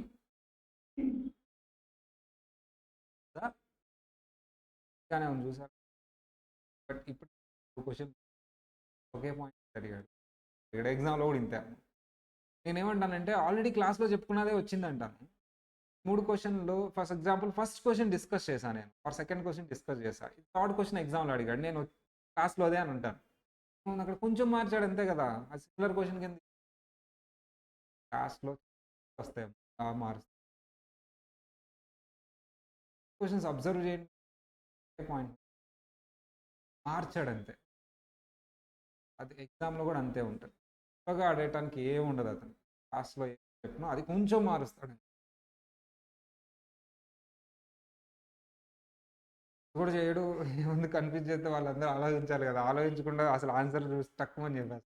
కానీ అవును చూసారు. But ఇప్పుడు question ఒకే point అడిగాడు. ఇక్కడ ఎగ్జామ్లో కూడా ఇంతే. నేనేమంటానంటే ఆల్రెడీ క్లాస్లో చెప్పుకున్నదే వచ్చిందంటాను. 3 క్వశ్చన్లు first example first question discuss చేశాను నేను, ఫర్ సెకండ్ క్వశ్చన్ డిస్కస్ చేశాను. థర్డ్ క్వశ్చన్ ఎగ్జామ్లో అడిగాడు, నేను క్లాస్లో అదే అని ఉంటాను. అక్కడ కొంచెం మార్చాడు అంతే కదా, ఆ సిమిలర్ క్వశ్చన్ కింద క్లాస్లో వస్తాయి మార్క్స్. క్వశ్చన్స్ అబ్జర్వ్ చేయండి, పాయింట్ మార్చాడు అంతే. అది ఎగ్జామ్లో కూడా అంతే ఉంటుంది. కొత్తగా ఆడేయటానికి ఏమి ఉండదు, అతను క్లాస్లో ఏం చెప్పినా అది కొంచెం మారుస్తాడు. కూడా చేయడు. ఏముంది కన్ఫ్యూజ్ చేస్తే వాళ్ళందరూ ఆలోచించాలి కదా, ఆలోచించకుండా అసలు ఆన్సర్ చూసి తక్కువ అని చెప్పారు.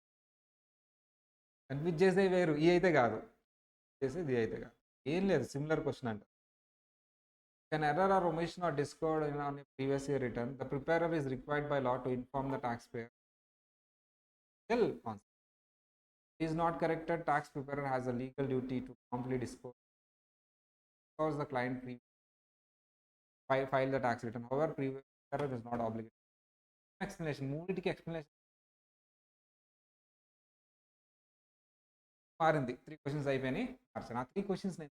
కన్ఫ్యూజ్ చేసే వేరు, ఈ అయితే కాదు, చేసేది ఈ అయితే కాదు. ఏం లేదు, సిమిలర్ క్వశ్చన్ అంట. An error or omission or discovered on a previous year return, the preparer is required by law to inform the taxpayer. Still, is not corrected, tax preparer has a legal duty to promptly dispose because the client file the tax return. However, previous year is not obligated. Explanation. మూడింటికి explanation మారింది. 3 questions అయిపోయినాయి. మార్చాను. ఆ 3 questions నేను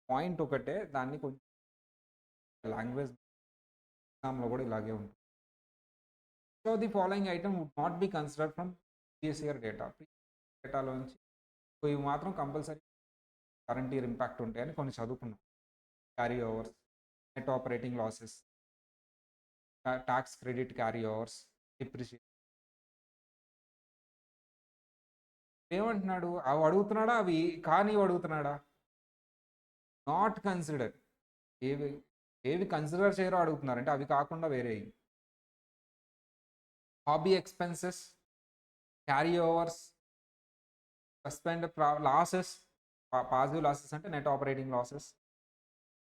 point ఒకటే, దాన్ని కొంచెం language ఎగ్జామ్లో కూడా ఇలాగే ఉంటుంది. So the following item would not be considered from previous year data. డేటాలోంచి ఇవి మాత్రం కంపల్సరీ కరెంట్ ఇయర్ ఇంపాక్ట్ ఉంటాయని కొన్ని చదువుకున్నాం. Carry overs, net operating losses, tax credit carry overs, depreciation. ఏమంటున్నాడు? అవి అడుగుతున్నాడా? అవి కానీ అడుగుతున్నాడా? Not consider. ఏవి ఏవి కన్సిడర్ చేయరో అడుగుతున్నారు. అంటే అవి కాకుండా వేరే hobby expenses, carry overs, suspend losses, positive losses అంటే net operating losses,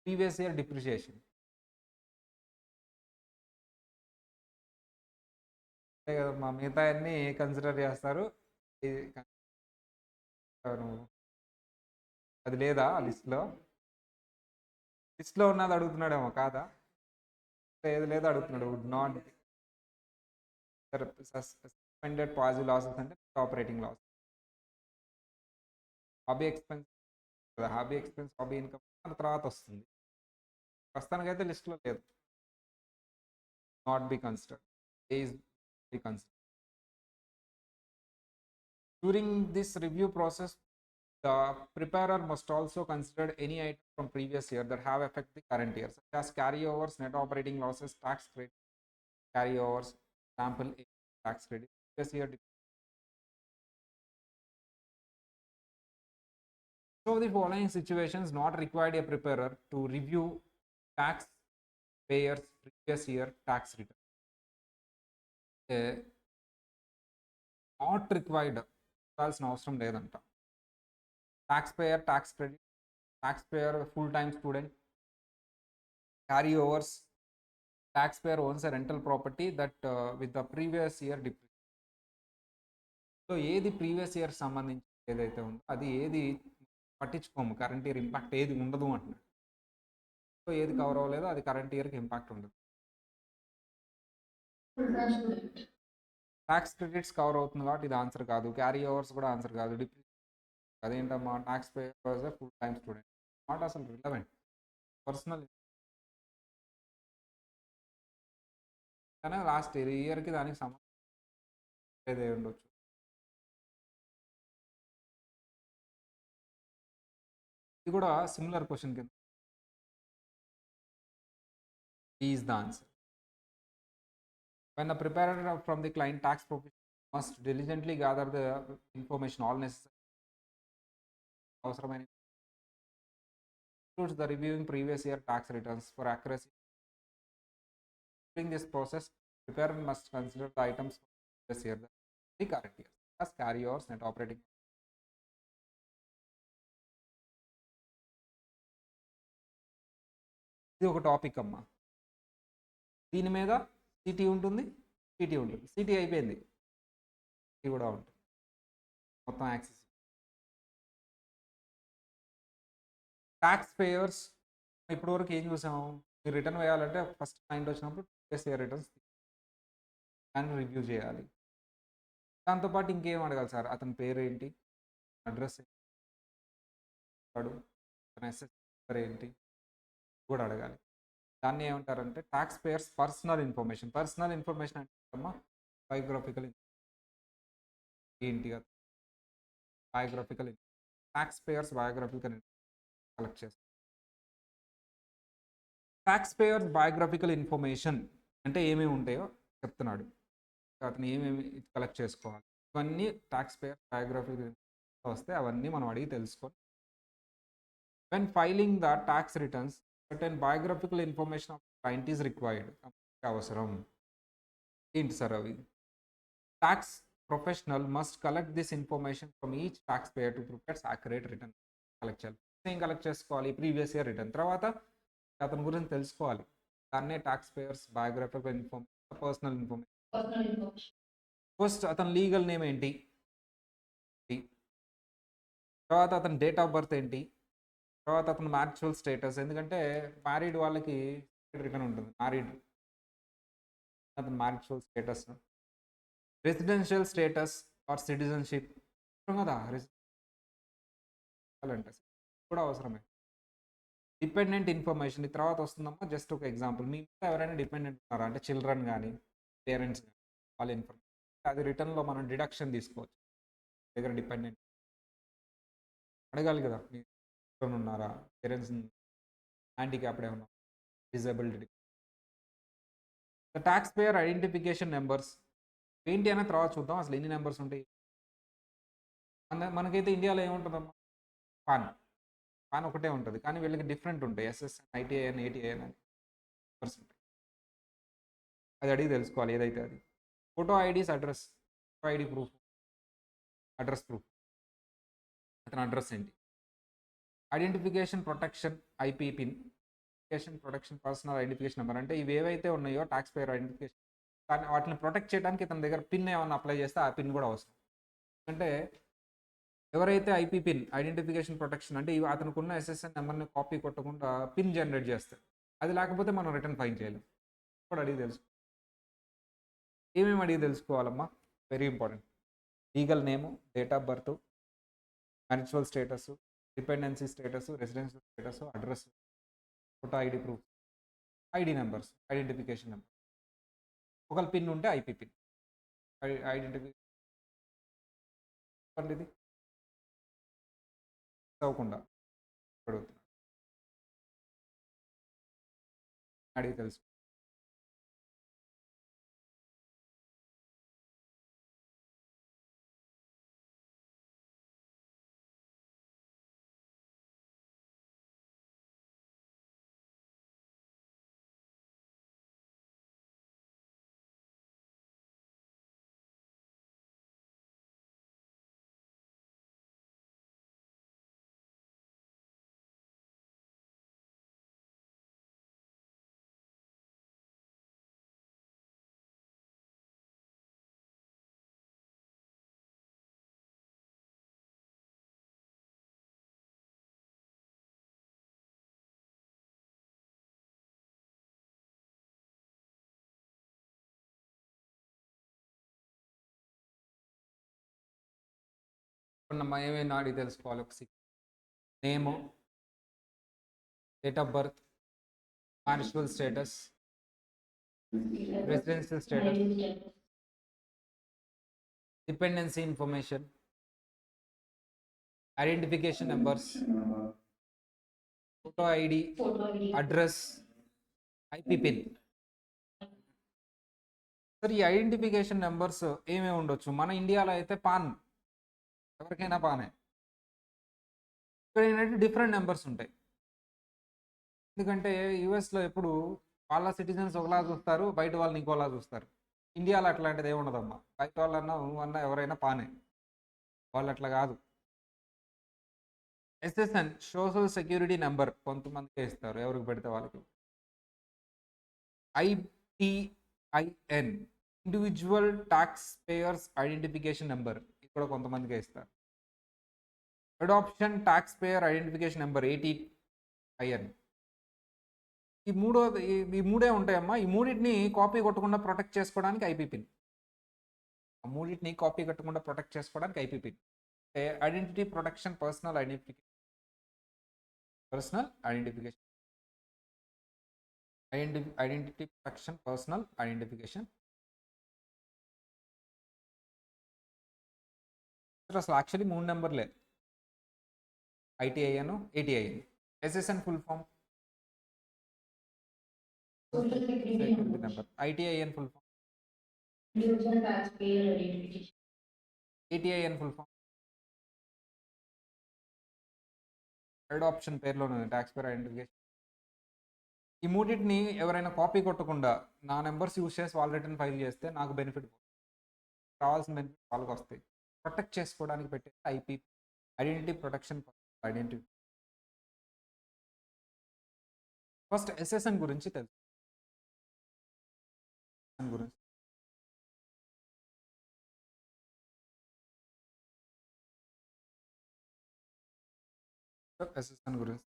previous year depreciation. అంతే కదా, మా మిగతా అన్ని కన్సిడర్ చేస్తారు. అది లేదా లిస్ట్లో? లిస్ట్లో ఉన్నది అడుగుతున్నాడేమో కాదా? ఏది లేదా అడుగుతున్నాడు. Would not suspended positive losses అంటే ఆపరేటింగ్ లాస్. హాబీ ఎక్స్పెన్స్ కదా, హాబీ ఎక్స్పెన్స్, హాబీ ఇన్కమ్ దాని తర్వాత వస్తుంది. ప్రస్తుతానికైతే లిస్ట్లో లేదు. Not be consider. Is be consider. During this review process, the preparer must also consider any item from previous year that have affect the current year, such as carryovers, net operating losses, tax credit, carryovers, example A, tax credit, previous year. So the following situations not required a preparer to review tax payers previous year tax return. Not required కావాల్సిన అవసరం లేదంట. Taxpayer tax credit, taxpayer full time student, carry overs, taxpayer owns a rental property that with the previous year depreciation. So ఏది previous year సంబంధించి ఏదైతే ఉందో అది ఏది పట్టించుకోము, కరెంట్ ఇయర్ ఇంపాక్ట్ ఏది ఉండదు అంటున్నాడు. సో ఏది కవర్ అవ్వలేదో అది కరెంట్ ఇయర్కి ఇంపాక్ట్ ఉండదు. ట్యాక్స్ క్రెడిట్స్ కవర్ అవుతుంది కాబట్టి ఇది ఆన్సర్ కాదు. క్యారీ ఓవర్స్ కూడా ఆన్సర్ కాదు. అదేంటమ్మా, tax payer full time student not అసలు రిలవెంట్. పర్సనల్ కానీ లాస్ట్ ఇయర్కి దానికి సంబంధం ఏదే ఉండొచ్చు. ఇది కూడా సిమిలర్ క్వశ్చన్ కింద. Is the answer. When the preparer from the client tax profession must diligently gather the information all necessary అవసరమైన includes the reviewing previous year tax returns for accuracy. During this process, preparer must consider the items for previous year the current year as carryovers, net operating. ఇది ఒక topic అమ్మా. దీని మీద city ఉంటుంది, city ఉంటుంది. City అయిపోయింది, city కూడా ఉంటుంది. మొత్తం యాక్సెస్. ట్యాక్స్ పేయర్స్ ఇప్పటివరకు ఏం చూసాము? మీరు రిటర్న్ వేయాలంటే ఫస్ట్ క్లయింట్ వచ్చినప్పుడు ప్రీవియస్ ఇయర్ రిటర్న్స్ దాన్ని రివ్యూ చేయాలి. దాంతోపాటు ఇంకేం అడగాలి సార్? అతని పేరు ఏంటి, అడ్రస్ ఏంటి, అతని ఎస్ఎస్ ఏంటి కూడా అడగాలి. దాన్ని ఏమంటారంటే taxpayers personal information. Personal information అంటే అమ్మా బయోగ్రఫికల్ ఏంటి, biographical taxpayers biographical collect చేస్తారు. ట్యాక్స్ పేయర్స్ బయోగ్రఫికల్ ఇన్ఫర్మేషన్ అంటే ఏమేమి ఉంటాయో చెప్తున్నాడు. అతను ఏమేమి కలెక్ట్ చేసుకోవాలి ఇవన్నీ ట్యాక్స్ పేయర్ బయోగ్రఫికల్ వస్తే అవన్నీ మనం అడిగి తెలుసుకొని when filing the tax returns certain biographical information of client is required. అవసరం ఏంటి సార్ అవి? Tax professional must collect this information from each taxpayer to prepare accurate return. Collect చేయాలి. ఏం కలెక్ట్ చేసుకోవాలి? Previous year return. తర్వాత అతని గురించి తెలుసుకోవాలి. దాన్నే taxpayers biographical information, personal information. First అతని లీగల్ నేమ్ ఏంటి, తర్వాత అతని డేట్ ఆఫ్ బర్త్ ఏంటి, తర్వాత అతను మ్యారిచువల్ స్టేటస్, ఎందుకంటే మ్యారీడ్ వాళ్ళకి రిటర్న్ ఉంటుంది. మ్యారీడ్ అతను marital status. Residential status or citizenship కదా, అంటే కూడా అవసరమే. డిపెండెంట్ ఇన్ఫర్మేషన్ ఈ తర్వాత వస్తుందమ్మా. జస్ట్ ఒక ఎగ్జాంపుల్, మీ మీద ఎవరైనా డిపెండెంట్ ఉన్నారా అంటే చిల్డ్రన్ కానీ పేరెంట్స్ కానీ, వాళ్ళ ఇన్ఫర్మేషన్ అది రిటర్న్లో మనం డిడక్షన్ తీసుకోవచ్చు. దగ్గర డిపెండెంట్ అడగాలి కదా, మీ చిల్డ్రన్ ఉన్నారా, పేరెంట్స్ హ్యాండిక్యాప్డ్ ఏమన్నా, disability. The tax payer identification numbers ఏంటి అనే తర్వాత చూద్దాం, అసలు ఎన్ని నెంబర్స్ ఉంటాయి. మనకైతే ఇండియాలో ఏముంటుందమ్మా, పాన్ పాన్ ఒకటే ఉంటుంది, కానీ వీళ్ళకి డిఫరెంట్ ఉంటాయి. ఎస్ఎస్ఎన్, ఐటీఐఎన్, ఏటీఐఎన్ అని నెంబర్స్ ఉంటాయి. అది అడిగి తెలుసుకోవాలి ఏదైతే అది. Photo IDs address, photo ID proof, address proof, అతని అడ్రస్ ఏంటి. Identification protection IP pin, identification protection personal identification number, అంటే ఇవి ఏవైతే ఉన్నాయో ట్యాక్స్ పేయర్ ఐడెంటిఫికేషన్, కానీ వాటిని ప్రొటెక్ట్ చేయడానికి ఇతని దగ్గర పిన్ ఏమన్నా అప్లై చేస్తే ఆ పిన్ కూడా అవసరం. అంటే ఎవరైతే ఐపీ పిన్, ఐడెంటిఫికేషన్ ప్రొటెక్షన్, అంటే అతనికి ఉన్న ఎస్ఎస్ఎన్ నెంబర్ని కాపీ కొట్టకుండా పిన్ జనరేట్ చేస్తారు, అది లేకపోతే మనం రిటర్న్ ఫైన్ చేయలేం. కూడా అడిగి తెలుసు, ఏమేమి అడిగి తెలుసుకోవాలమ్మా, very important. Legal name, date of birth, marital status, dependency status, residential status, address, photo ID proof, ID numbers, identification number. ఒకవేళ పిన్ ఉంటే ఐపీ పిన్, ఐడెంటిఫికేషన్ ఇది చదవకుండా అడుగుతున్నాడు, అడిగి తెలుసు. ఏమైనా అడిగి తెలుసుకోవాలి. ఒక name, date of birth, marital status, residential status, dependency information, identification numbers, photo ID, address, IP pin. సరే, ఈ ఐడెంటిఫికేషన్ నెంబర్స్ ఏమేమి ఉండొచ్చు. మన ఇండియాలో అయితే పాన్, ఎవరికైనా పానే. ఇక్కడ ఏంటంటే డిఫరెంట్ నెంబర్స్ ఉంటాయి, ఎందుకంటే యూఎస్లో ఎప్పుడు వాళ్ళ సిటిజన్స్ ఒకలా చూస్తారు, బయట వాళ్ళని ఇంకోలా చూస్తారు. ఇండియాలో అట్లాంటిది ఏముండదమ్మా, బయట వాళ్ళన్నా నువ్వన్నా ఎవరైనా పానే, వాళ్ళు అట్లా కాదు. ఎస్ఎస్ఎన్, సోషల్ సెక్యూరిటీ నెంబర్, కొంతమందికి ఇస్తారు, ఎవరికి పెడితే వాళ్ళకి. ITIN, individual taxpayer identification number, ఇది కూడా కొంతమందికి ఇస్తారు. Adoption tax payer identification number, ATIN. ఈ మూడే ఉంటాయమ్మా. ఈ మూడింటిని కాపీ కొట్టకుండా ప్రొటెక్ట్ చేసుకోవడానికి ఐపీ పిన్. ఆ మూడింటిని కాపీ కొట్టకుండా ప్రొటెక్ట్ చేసుకోవడానికి IP PIN. Identity protection personal identification, identity protection personal identification. అసలు యాక్చువల్లీ 3 నెంబర్లే, ITIN, ATIN. SSN full form, security number. ITIN full form, Individual taxpayer identification. ATIN full form, adoption పేరులోనే tax payer identification. ఈ మూడింటిని ఎవరైనా copy కొట్టకుండా నా numbers use చేసి వాళ్ళు రిటర్న్ ఫైల్ చేస్తే నాకు బెనిఫిట్, రావాల్సిన బెనిఫిట్ వాళ్ళకి వస్తాయి. ప్రొటెక్ట్ చేసుకోవడానికి పెట్టే IP, identity protection identity. First SSN గురించి తెలుసు, గురించి ఎస్ఎస్ఎన్ గురించి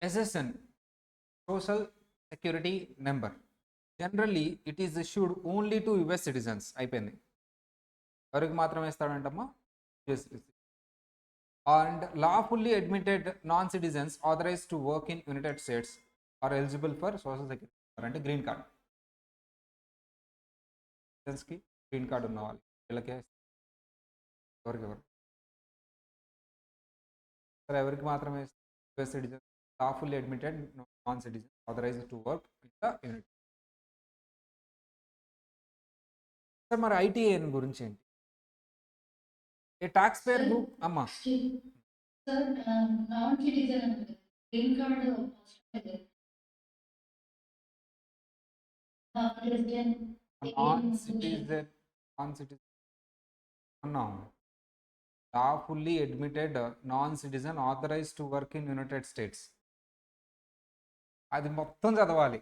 SSN, social security number. Generally it is issued only to US citizens. అయిపోయింది. ఎవరికి మాత్రమే ఇస్తాడంటమ్మా? US and lawfully admitted non-citizens authorized to work in United States are eligible for social security అంటే green card. కి green card ఉన్న వాళ్ళు వీళ్ళకే ఎవరికి సరే ఎవరికి మాత్రమే US citizens lawfully admitted non-citizens authorized to work in the United. Sir మరి ITAN గురించి ఏంటి? ఏ ట్యాక్స్ పేర్ హూ అమ్మా sir non citizen green card non citizen అన్నాం. lawfully admitted non-citizen authorized to work in United States. అది మొత్తం చదవాలి,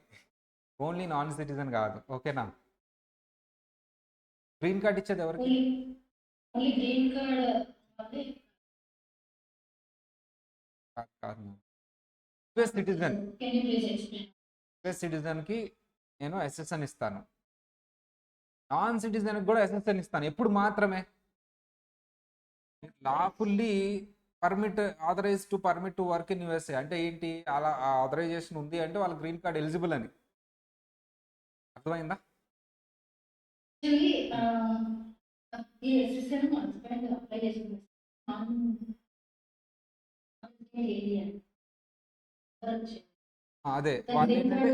only non citizen కాదు. ఓకేనా? గ్రీన్ కార్డ్ ఇచ్చేది ఎవరికి? ఓన్లీ గ్రీన్ కార్డ్ కాదు, US citizen. Can you please explain? US సిటిజన్కి నేను SSN ఇస్తాను, నాన్ సిటిజన్కి కూడా SSN ఇస్తాను. ఎప్పుడు మాత్రమే lawfully authorise to permit to work in USA అంటే ఏంటి? అలా ఆథరైజేషన్ ఉంది అంటే వాళ్ళ గ్రీన్ కార్డ్ ఎలిజిబుల్ అని అర్థమైందా? ఈ SSN హస్బెండ్ అప్లై చేసింది అదే వాళ్ళు ఏంటంటే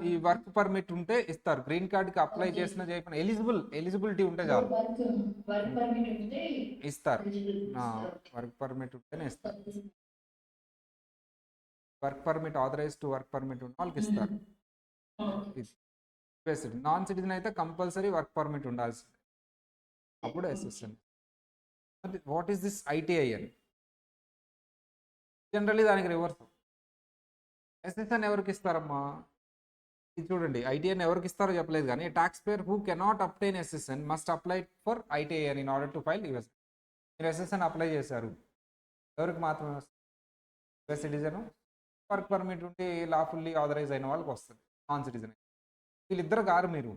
ఈ వర్క్ పర్మిట్ ఉంటే ఇస్తారు. గ్రీన్ కార్డ్కి అప్లై చేసిన చేయకుండా ఎలిజిబిలిటీ ఉంటే చాలు ఇస్తారు. వర్క్ పర్మిట్ ఉంటేనే ఇస్తారు. Work permit authorise to work permit ఉన్న వాళ్ళకి ఇస్తారు. నాన్ సిటిజన్ అయితే కంపల్సరీ వర్క్ పర్మిట్ ఉండాల్సింది, అప్పుడు SSN. What is this ITIN? Generally దానికి రివర్స్. SSN ఎవరికి ఇస్తారమ్మా? ఇది చూడండి, ITN ఎవరికి ఇస్తారో చెప్పలేదు కానీ taxpayer who cannot obtain SSN must apply for ITIN in order to file US. మీరు SSN అప్లై చేశారు, ఎవరికి మాత్రమే వస్తుంది? US సిటిజన్, వర్క్ పర్మిట్ ఉంటే లాఫుల్లీ ఆథరైజ్ అయిన వాళ్ళకి వస్తుంది. నాన్ సిటిజన్ వీళ్ళిద్దరు కారు మీరు,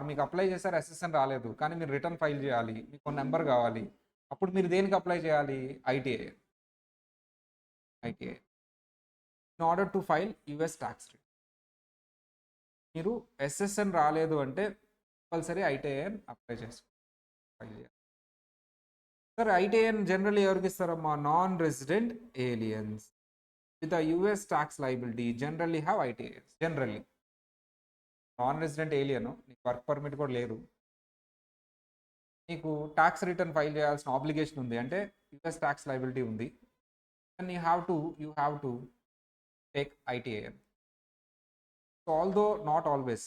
మీకు అప్లై చేశారు, SSN రాలేదు, కానీ మీరు రిటర్న్ ఫైల్ చేయాలి, మీకు నెంబర్ కావాలి. అప్పుడు మీరు దేనికి అప్లై చేయాలి? ITIN. In order to file US tax return. మీరు SSN రాలేదు అంటే కంపల్సరీ ITIN అప్లై ఫైల్ చేయాలి. సార్ ITIN జనరల్లీ ఎవరికి ఇస్తారమ్మా? Non resident aliens with US tax liability generally have ITIN. Generally non resident alien, నీకు work permit కూడా లేదు, నీకు ట్యాక్స్ రిటర్న్ ఫైల్ చేయాల్సిన ఆబ్లిగేషన్ ఉంది అంటే US ట్యాక్స్ లైబిలిటీ ఉంది, and you have to take ITIN. So although not always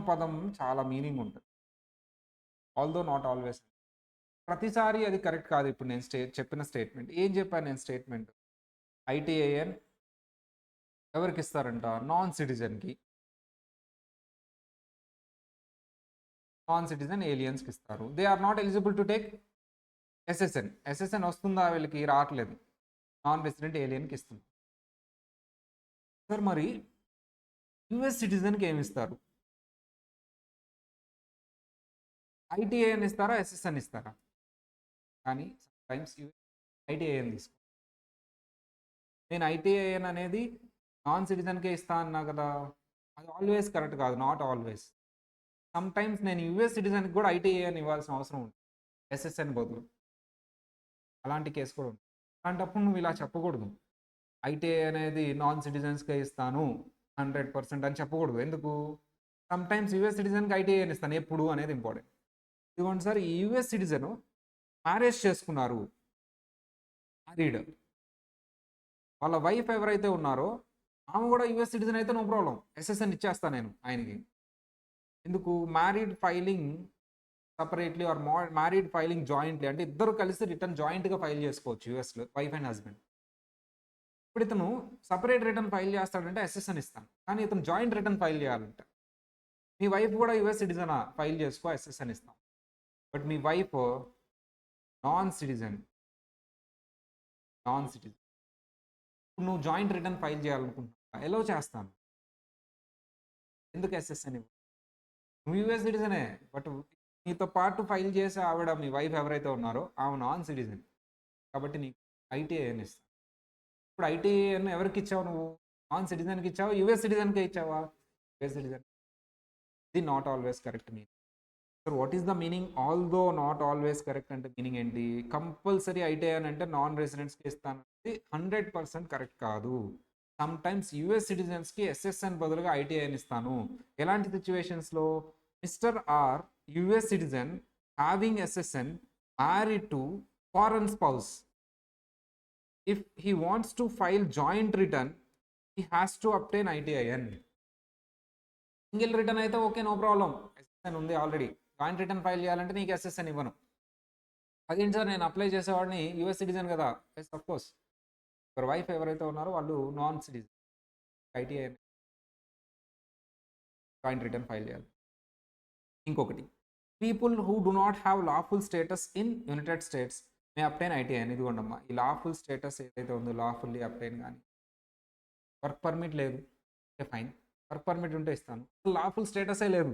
పదం చాలా మీనింగ్ ఉంటుంది. ఆల్దో నాట్ ఆల్వేస్ ప్రతిసారి అది కరెక్ట్ కాదు. ఇప్పుడు నేను చెప్పిన స్టేట్మెంట్ ఏం చెప్పాను? నేను స్టేట్మెంట్ ITIN ఎవరికి ఇస్తారంట? నాన్ సిటిజన్కి, నాన్ సిటిజన్ ఏలియన్స్కి ఇస్తారు. They are not eligible to take SSN వస్తుందా? వీళ్ళకి రావట్లేదు, నాన్ రెసిడెంట్ ఏలియన్కి ఇస్తుంది. సార్ మరి US సిటిజన్కి ఏమి ఇస్తారు? ITIN ఇస్తారా, SSN ఇస్తారా? కానీ సమ్టైమ్స్ ITIN తీసుకో. నేను ITIN అనేది నాన్ సిటిజన్కే ఇస్తా అన్నా కదా, అది ఆల్వేస్ కరెక్ట్ కాదు, నాట్ ఆల్వేస్. సమ్టైమ్స్ నేను US సిటిజన్కి కూడా ITIN ఇవ్వాల్సిన అవసరం ఉంటుంది SSN బదులు. అలాంటి కేసు కూడా ఉంటుంది. అలాంటప్పుడు నువ్వు ఇలా చెప్పకూడదు, ITIN అనేది నాన్ సిటిజన్స్కే ఇస్తాను 100% అని చెప్పకూడదు. ఎందుకు? సమ్టైమ్స్ US సిటిజన్కి ITIN ఇస్తాను ఎప్పుడు అనేది ఇంపార్టెంట్. ఇదిగోండి సార్, ఈ US సిటిజన్ మ్యారేజ్ చేసుకున్నారు, మ్యారీడ్, వాళ్ళ వైఫ్ ఎవరైతే ఉన్నారో ఆమె కూడా US సిటిజన్ అయితే నో ప్రాబ్లం, SSN ఇచ్చేస్తాను నేను ఆయనకి. ఎందుకు? Married filing separately or married filing jointly అంటే ఇద్దరు కలిసి రిటర్న్ జాయింట్గా ఫైల్ చేసుకోవచ్చు USలో, వైఫ్ అండ్ హస్బెండ్. ఇప్పుడు ఇతను సపరేట్ రిటర్న్ ఫైల్ చేస్తాడంటే SSN ఇస్తాను, కానీ ఇతను జాయింట్ రిటర్న్ ఫైల్ చేయాలంట. మీ వైఫ్ కూడా US సిటిజనా? ఫైల్ చేసుకో, SSN ఇస్తాం. But me wife non citizen ఇప్పుడు నువ్వు జాయింట్ రిటర్న్ ఫైల్ చేయాలనుకుంటున్నా ఎలా చేస్తాను, ఎందుకు ఎస్ఎస్ఎన్ నువ్వు యూఎస్ సిటిజనే, బట్ నీతో పాటు ఫైల్ చేసే ఆవిడ మీ వైఫ్ ఎవరైతే ఉన్నారో ఆమె నాన్ సిటిజన్, కాబట్టి నీకు ఐటీఐఎన్ ఇస్తాను. ఇప్పుడు ఐటీఐఎన్ ఎవరికి ఇచ్చావు, నువ్వు నాన్ సిటిజన్కి ఇచ్చావా యూఎస్ సిటిజన్కే ఇచ్చావా, యూఎస్ సిటిజన్. ఇది not always correct meaning. So what is the meaning although not always correct అంటే మీనింగ్ ఏంటి, కంపల్సరీ ఐటీఐఎన్ అంటే నాన్ రెసిడెంట్స్కి ఇస్తాను అనేది 100% కరెక్ట్ కాదు. సమ్ టైమ్స్ యూఎస్ సిటిజన్స్కి ఎస్ఎస్ఎన్ బదులుగా ఐటీఐఎన్ ఇస్తాను. ఎలాంటి సిచ్యువేషన్స్లో, Mr or US citizen having SSN married to foreign spouse. If he wants to file joint return, he has to obtain ITIN. Single return అయితే ఓకే, నో ప్రాబ్లం, ఎస్ఎస్ఎన్ ఉంది already. Joint return file చేయాలంటే నీకు SSN ఇవ్వను. అదేంటి sir నేను apply చేసేవాడిని US citizen కదా, yes of course. ఎవరి వైఫ్ ఎవరైతే ఉన్నారో వాళ్ళు non citizen, ITIN joint return file చేయాలి. ఇంకొకటి, people who do not have lawful status in United States may obtain ITIN. ఇదిగోండమ్మా, ఈ లాఫుల్ స్టేటస్ ఏదైతే ఉందో, లాఫుల్లీ అప్టైన్ కానీ వర్క్ పర్మిట్ లేదు, ఓకే ఫైన్, వర్క్ పర్మిట్ ఉంటే ఇస్తాను. లాఫుల్ స్టేటసే లేదు,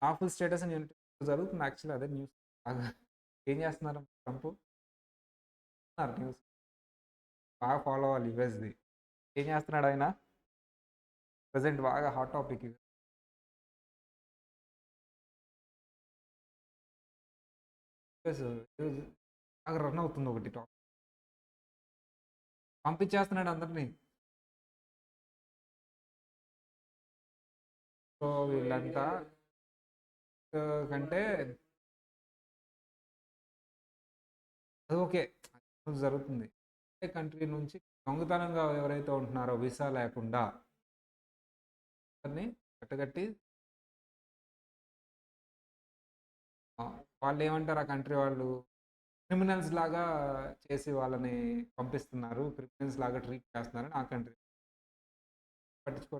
లాఫుల్ స్టేటస్ అని జరుగుతుంది. యాక్చువల్లీ అదే న్యూస్. ఏం చేస్తున్నారు ట్రంప్, న్యూస్ బాగా ఫాలో అవ్వాలి యుఎస్ది. ఏం చేస్తున్నాడు ఆయన ప్రజెంట్, బాగా హాట్ టాపిక్. బాగా రన్ అవుతుంది ఒకటి టాపిక్, పంపించేస్తున్నాడు అందరినీ. సో వీళ్ళంతా కంటే అది ఓకే, జరుగుతుంది. కంట్రీ నుంచి దొంగతనంగా ఎవరైతే ఉంటున్నారో వీసా లేకుండా కట్టగట్టి వాళ్ళు ఏమంటారు, ఆ కంట్రీ వాళ్ళు క్రిమినల్స్ లాగా చేసి వాళ్ళని పంపిస్తున్నారు, క్రిమినల్స్ లాగా ట్రీట్ చేస్తున్నారని ఆ కంట్రీ పట్టించుకో.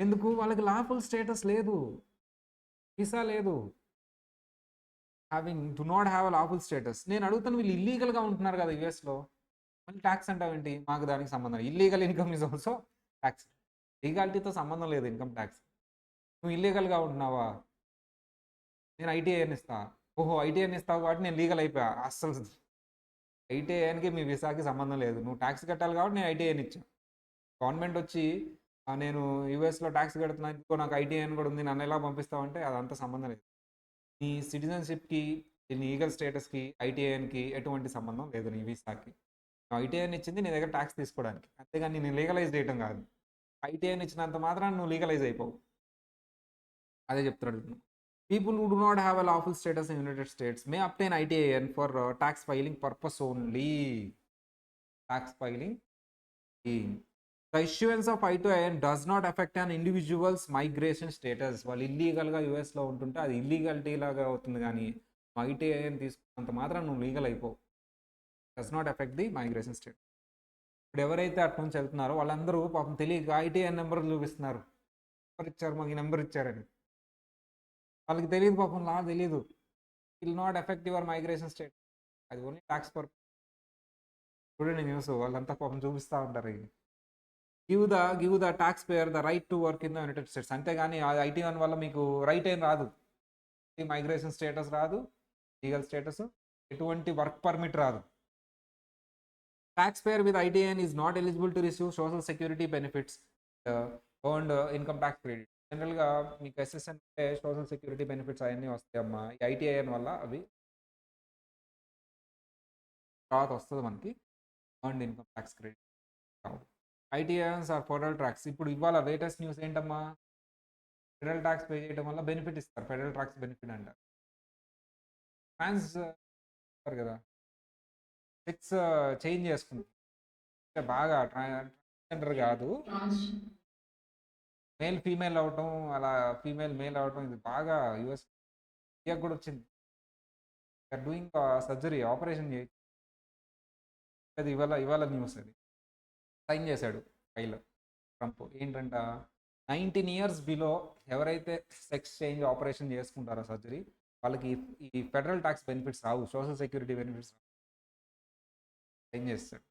ఎందుకు, వాళ్ళకి లాఫుల్ స్టేటస్ లేదు, వీసా లేదు, do not have a lawful status. నేను అడుగుతాను, వీళ్ళు ఇల్లీగల్గా ఉంటున్నారు కదా యూఎస్లో, మళ్ళీ ట్యాక్స్ అంటావేంటి, మాకు దానికి సంబంధం. Illegal income is also tax, లీగాలిటీతో సంబంధం లేదు ఇన్కమ్ ట్యాక్స్. నువ్వు ఇల్లీగల్గా ఉంటున్నావా, నేను ఐటీఐఎన్ ఇస్తా, ఓహో ఐటీఐఎన్ ఇస్తావు కాబట్టి నేను లీగల్ అయిపోయా. అస్సలు ఐటీఐఎన్కి మీ వీసాకి సంబంధం లేదు, నువ్వు ట్యాక్స్ కట్టాలి కాబట్టి నేను ఐటీఐఎన్ ఇచ్చాను. గవర్నమెంట్ వచ్చి నేను యూఎస్లో ట్యాక్స్ కడుతున్నాను, ఇంకో నాకు ఐటీఐఎన్ కూడా ఉంది, నన్ను ఎలా పంపిస్తావంటే అదంతా సంబంధం లేదు. నీ సిటిజన్షిప్కి, నీ లీగల్ స్టేటస్కి, ఐటీఐఎన్కి ఎటువంటి సంబంధం లేదు. నీ వీసాకి ఐటీఐఎన్ ఇచ్చింది నీ దగ్గర ట్యాక్స్ తీసుకోవడానికి, అంతేగాని నేను లీగలైజ్ చేయడం కాదు. ఐటీఐఎన్ ఇచ్చినంత మాత్రాన్ని నువ్వు లీగలైజ్ అయిపోవు. అదే చెప్తున్నాడు. People who do not have a lawful status in United States may obtain ITIN for tax filing purpose only. Tax filing. The issuance of I2IN does not affect an individual's migration status. వాళ్ళు ఇల్లీగల్గా యూఎస్లో ఉంటుంటే అది ఇల్లీగల్టీ లాగా అవుతుంది, కానీ ఐటీఐఎన్ తీసుకున్నంత మాత్రం నువ్వు లీగల్ అయిపోవు. Does not effect the migration state. ఇప్పుడు ఎవరైతే అటు నుంచి వెళ్తున్నారో వాళ్ళందరూ పాపం తెలియక ఐటీఐఎన్ నెంబర్ చూపిస్తున్నారు, నెంబర్ ఇచ్చారు మాకు, ఈ నెంబర్ ఇచ్చారని. వాళ్ళకి తెలియదు పాపం, లా తెలియదు. Will not effect your migration state, అది ఓన్లీ ట్యాక్స్ పర్పస్. చూడండి న్యూస్, వాళ్ళంతా పాపం చూపిస్తూ ఉంటారు. Give the tax payer the right to work in the United States. అంతేగాని ఐటీఐఎన్ వల్ల మీకు రైట్ ఏం రాదు, మైగ్రేషన్ స్టేటస్ రాదు, లీగల్ స్టేటస్, ఎటువంటి వర్క్ పర్మిట్ రాదు. Tax payer with ITIN is not eligible to receive social security benefits earned income tax credit. జనరల్గా మీకు ఎస్ఎస్ఎన్ అంటే సోషల్ సెక్యూరిటీ బెనిఫిట్స్ అవన్నీ వస్తాయమ్మా, ఈ ఐటీఐఎన్ వల్ల అవి తర్వాత వస్తుంది మనకి, earned income tax credit. ITINs are federal tax. ఇప్పుడు ఇవాళ లేటెస్ట్ న్యూస్ ఏంటమ్మా, ఫెడరల్ ట్యాక్స్ పే చేయడం వల్ల బెనిఫిట్ ఇస్తారు, ఫెడరల్ ట్యాక్స్ బెనిఫిట్ అంటారు. ట్రాన్స్ కదా, సెక్స్ చేంజ్ చేసుకుంటారు, బాగా ట్రాన్స్జెండర్ కాదు, మేల్ ఫీమేల్ అవటం, అలా ఫీమేల్ మేల్ అవటం, ఇది బాగా యూఎస్ ఇండియాకి కూడా వచ్చింది. డూయింగ్ సర్జరీ, ఆపరేషన్ చేయొచ్చు. అది ఇవాళ న్యూస్, అది సైన్ చేశాడు ఫైల్ ట్రంప్. ఏంటంట, 19 years బిలో ఎవరైతే సెక్స్ చేంజ్ ఆపరేషన్ చేసుకుంటారో సర్జరీ, వాళ్ళకి ఈ ఫెడరల్ ట్యాక్స్ బెనిఫిట్స్ రావు, సోషల్ సెక్యూరిటీ బెనిఫిట్స్ ఏం చేస్తాడు,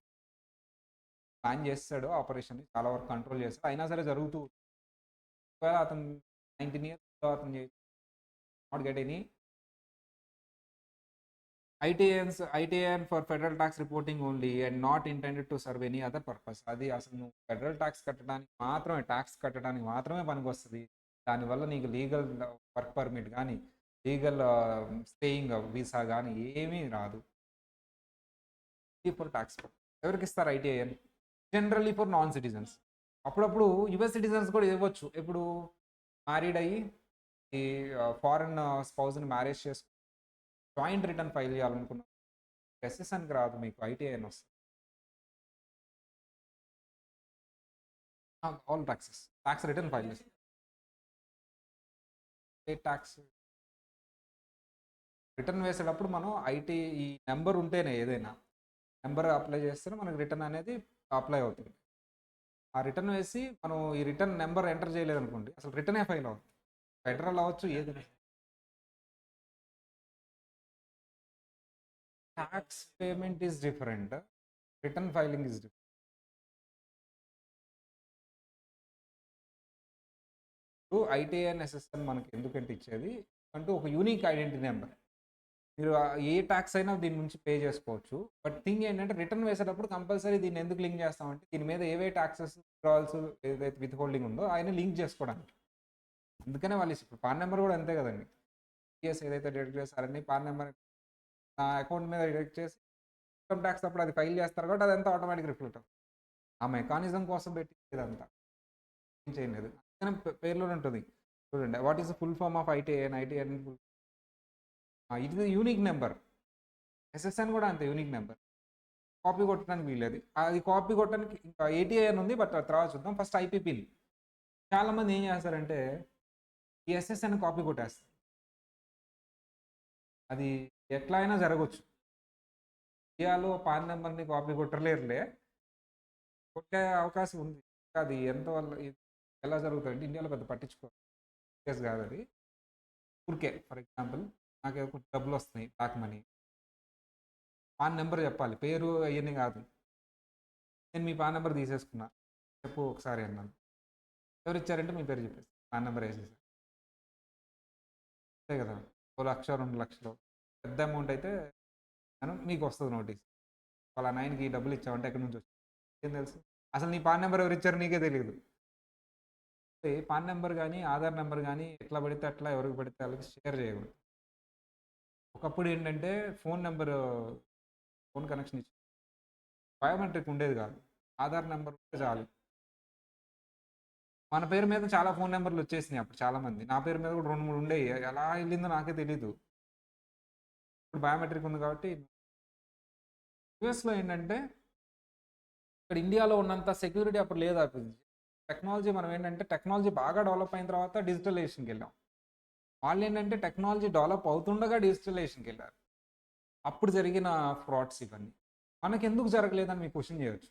ప్లాన్ చేస్తాడు ఆపరేషన్ చాలా వరకు కంట్రోల్ చేస్తాడు, అయినా సరే జరుగుతూ ఒకవేళ అతను 19 ఇయర్స్ అతను not get any ITN for federal tax reporting only and not intended to serve any other purpose. అది అసలు నువ్వు ఫెడరల్ ట్యాక్స్ కట్టడానికి మాత్రమే పనికి వస్తుంది. దానివల్ల నీకు లీగల్ వర్క్ పర్మిట్ కానీ లీగల్ స్టేయింగ్ వీసా కానీ ఏమీ రాదు. ఫర్ ట్యాక్స్ ఎవరికి ఇస్తారు ITN? Generally for non citizens. అప్పుడప్పుడు యుఎస్ సిటిజన్స్ కూడా ఇవ్వచ్చు. ఇప్పుడు మ్యారీడ్ అయ్యి ఈ ఫారెన్ స్పౌజ్ని మ్యారేజ్ చేసుకుని జాయింట్ రిటర్న్ ఫైల్ చేయాలనుకున్నా SSNకి రాదు, మీకు ITN వస్తుంది. ఆల్ ట్యాక్స్ రిటర్న్ ఫైల్ చేస్తుంది. స్టేట్ ట్యాక్స్ రిటర్న్ వేసేటప్పుడు మనం ఈ నెంబర్ ఉంటేనే ఏదైనా నెంబర్ అప్లై చేస్తేనే మనకి రిటర్న్ అనేది అప్లై అవుతుంది. ఆ రిటర్న్ వేసి మనం ఈ రిటర్న్ నెంబర్ ఎంటర్ చేయలేదనుకోండి, అసలు రిటర్నే ఫైల్ అవుతుంది. ఫెడరల్ అవ్వచ్చు ఏదైనా. Tax payment is different, return filing is different. ఇప్పుడు ITN SSN మనకి ఎందుకంటే ఇచ్చేది అంటూ ఒక యూనిక్ ఐడెంటిటీ నెంబర్. మీరు ఏ ట్యాక్స్ అయినా దీని నుంచి పే చేసుకోవచ్చు. బట్ థింగ్ ఏంటంటే రిటర్న్ వేసేటప్పుడు కంపల్సరీ దీన్ని ఎందుకు లింక్ చేస్తామంటే దీని మీద ఏవే ట్యాక్సెస్ విత్డ్రాల్స్ ఏదైతే విత్ హోల్డింగ్ ఉందో ఆయన లింక్ చేసుకోవడానికి. అందుకనే వాళ్ళు ఇప్పుడు పాన్ నెంబర్ కూడా అంతే కదండి. ఏదైతే డిడక్ట్ చేస్తారని పాన్ నెంబర్ నా అకౌంట్ మీద డిడక్ట్ చేసి ఇన్కమ్ ట్యాక్స్ అప్పుడు అది ఫైల్ చేస్తారు కాబట్టి అదంతా ఆటోమేటిక్ రిఫ్లెక్ట్ అవుతుంది. ఆ మెకానిజం కోసం పెట్టి ఇదంతా ఏం చేయలేదు. అందుకనే పేర్లోనే ఉంటుంది చూడండి, what is the full form of ITN. ఇది యూనిక్ నెంబర్. SSN కూడా అంతే యూనిక్ నెంబర్. కాపీ కొట్టడానికి వీలేదు. అది కాపీ కొట్టడానికి ఇంకా ATN ఉంది, బట్ తర్వాత చూద్దాం. ఫస్ట్ IPPని చాలామంది ఏం చేస్తారంటే ఈ SSN కాపీ కొట్టేస్తారు. అది ఎట్లా అయినా జరగవచ్చు. ఇండియాలో పాన్ నెంబర్ని కాపీ కొట్టలేరులే, కొట్టే అవకాశం ఉంది. అది ఎంతవల్ల ఎలా జరుగుతుందంటే ఇండియాలో పెద్ద పట్టించుకోరు, కేసు కాదు అది. ఊరికే ఫర్ ఎగ్జాంపుల్ నాకు కొంచెం డబ్బులు వస్తున్నాయి, బ్లాక్ మనీ, పాన్ నెంబర్ చెప్పాలి, పేరు అవన్నీ కాదు. నేను మీ పాన్ నెంబర్ తీసేసుకున్నా, చెప్పు ఒకసారి అన్నాను. ఎవరు ఇచ్చారంటే మీ పేరు చెప్పేసి పాన్ నెంబర్ వేసేసారు. అంతే కదా, 1 లక్ష 2 లక్షలు పెద్ద అమౌంట్ అయితే మీకు వస్తుంది నోటీస్. వాళ్ళ నాయనకి డబ్బులు ఇచ్చామంటే ఎక్కడి నుంచి వచ్చింది ఏం తెలుసు? అసలు నీ పాన్ నెంబర్ ఎవరు ఇచ్చారు నీకే తెలియదు. పాన్ నెంబర్ కానీ ఆధార్ నెంబర్ కానీ ఎట్లా పడితే అట్లా ఎవరికి పడితే వాళ్ళకి షేర్ చేయకూడదు. ఒకప్పుడు ఏంటంటే ఫోన్ కనెక్షన్ ఇచ్చి బయోమెట్రిక్ ఉండేది కాదు, ఆధార్ నెంబర్ ఉంటే చాలు. మన పేరు మీద చాలా ఫోన్ నెంబర్లు వచ్చేసినాయి అప్పుడు చాలామంది. నా పేరు మీద కూడా 2, 3 ఉండేవి. ఎలా వెళ్ళిందో నాకే తెలీదు. ఇప్పుడు బయోమెట్రిక్ ఉంది కాబట్టి. యూఎస్లో ఏంటంటే ఇక్కడ ఇండియాలో ఉన్నంత సెక్యూరిటీ అప్పుడు లేదు. అప్పుడు టెక్నాలజీ మనం ఏంటంటే టెక్నాలజీ బాగా డెవలప్ అయిన తర్వాత డిజిటలైజేషన్కి వెళ్ళాం. వాళ్ళు ఏంటంటే టెక్నాలజీ డెవలప్ అవుతుండగా డిజిటలైజేషన్కి వెళ్ళారు. అప్పుడు జరిగిన ఫ్రాడ్స్ ఇవన్నీ మనకి ఎందుకు జరగలేదని మీకు క్వశ్చన్ చేయవచ్చు.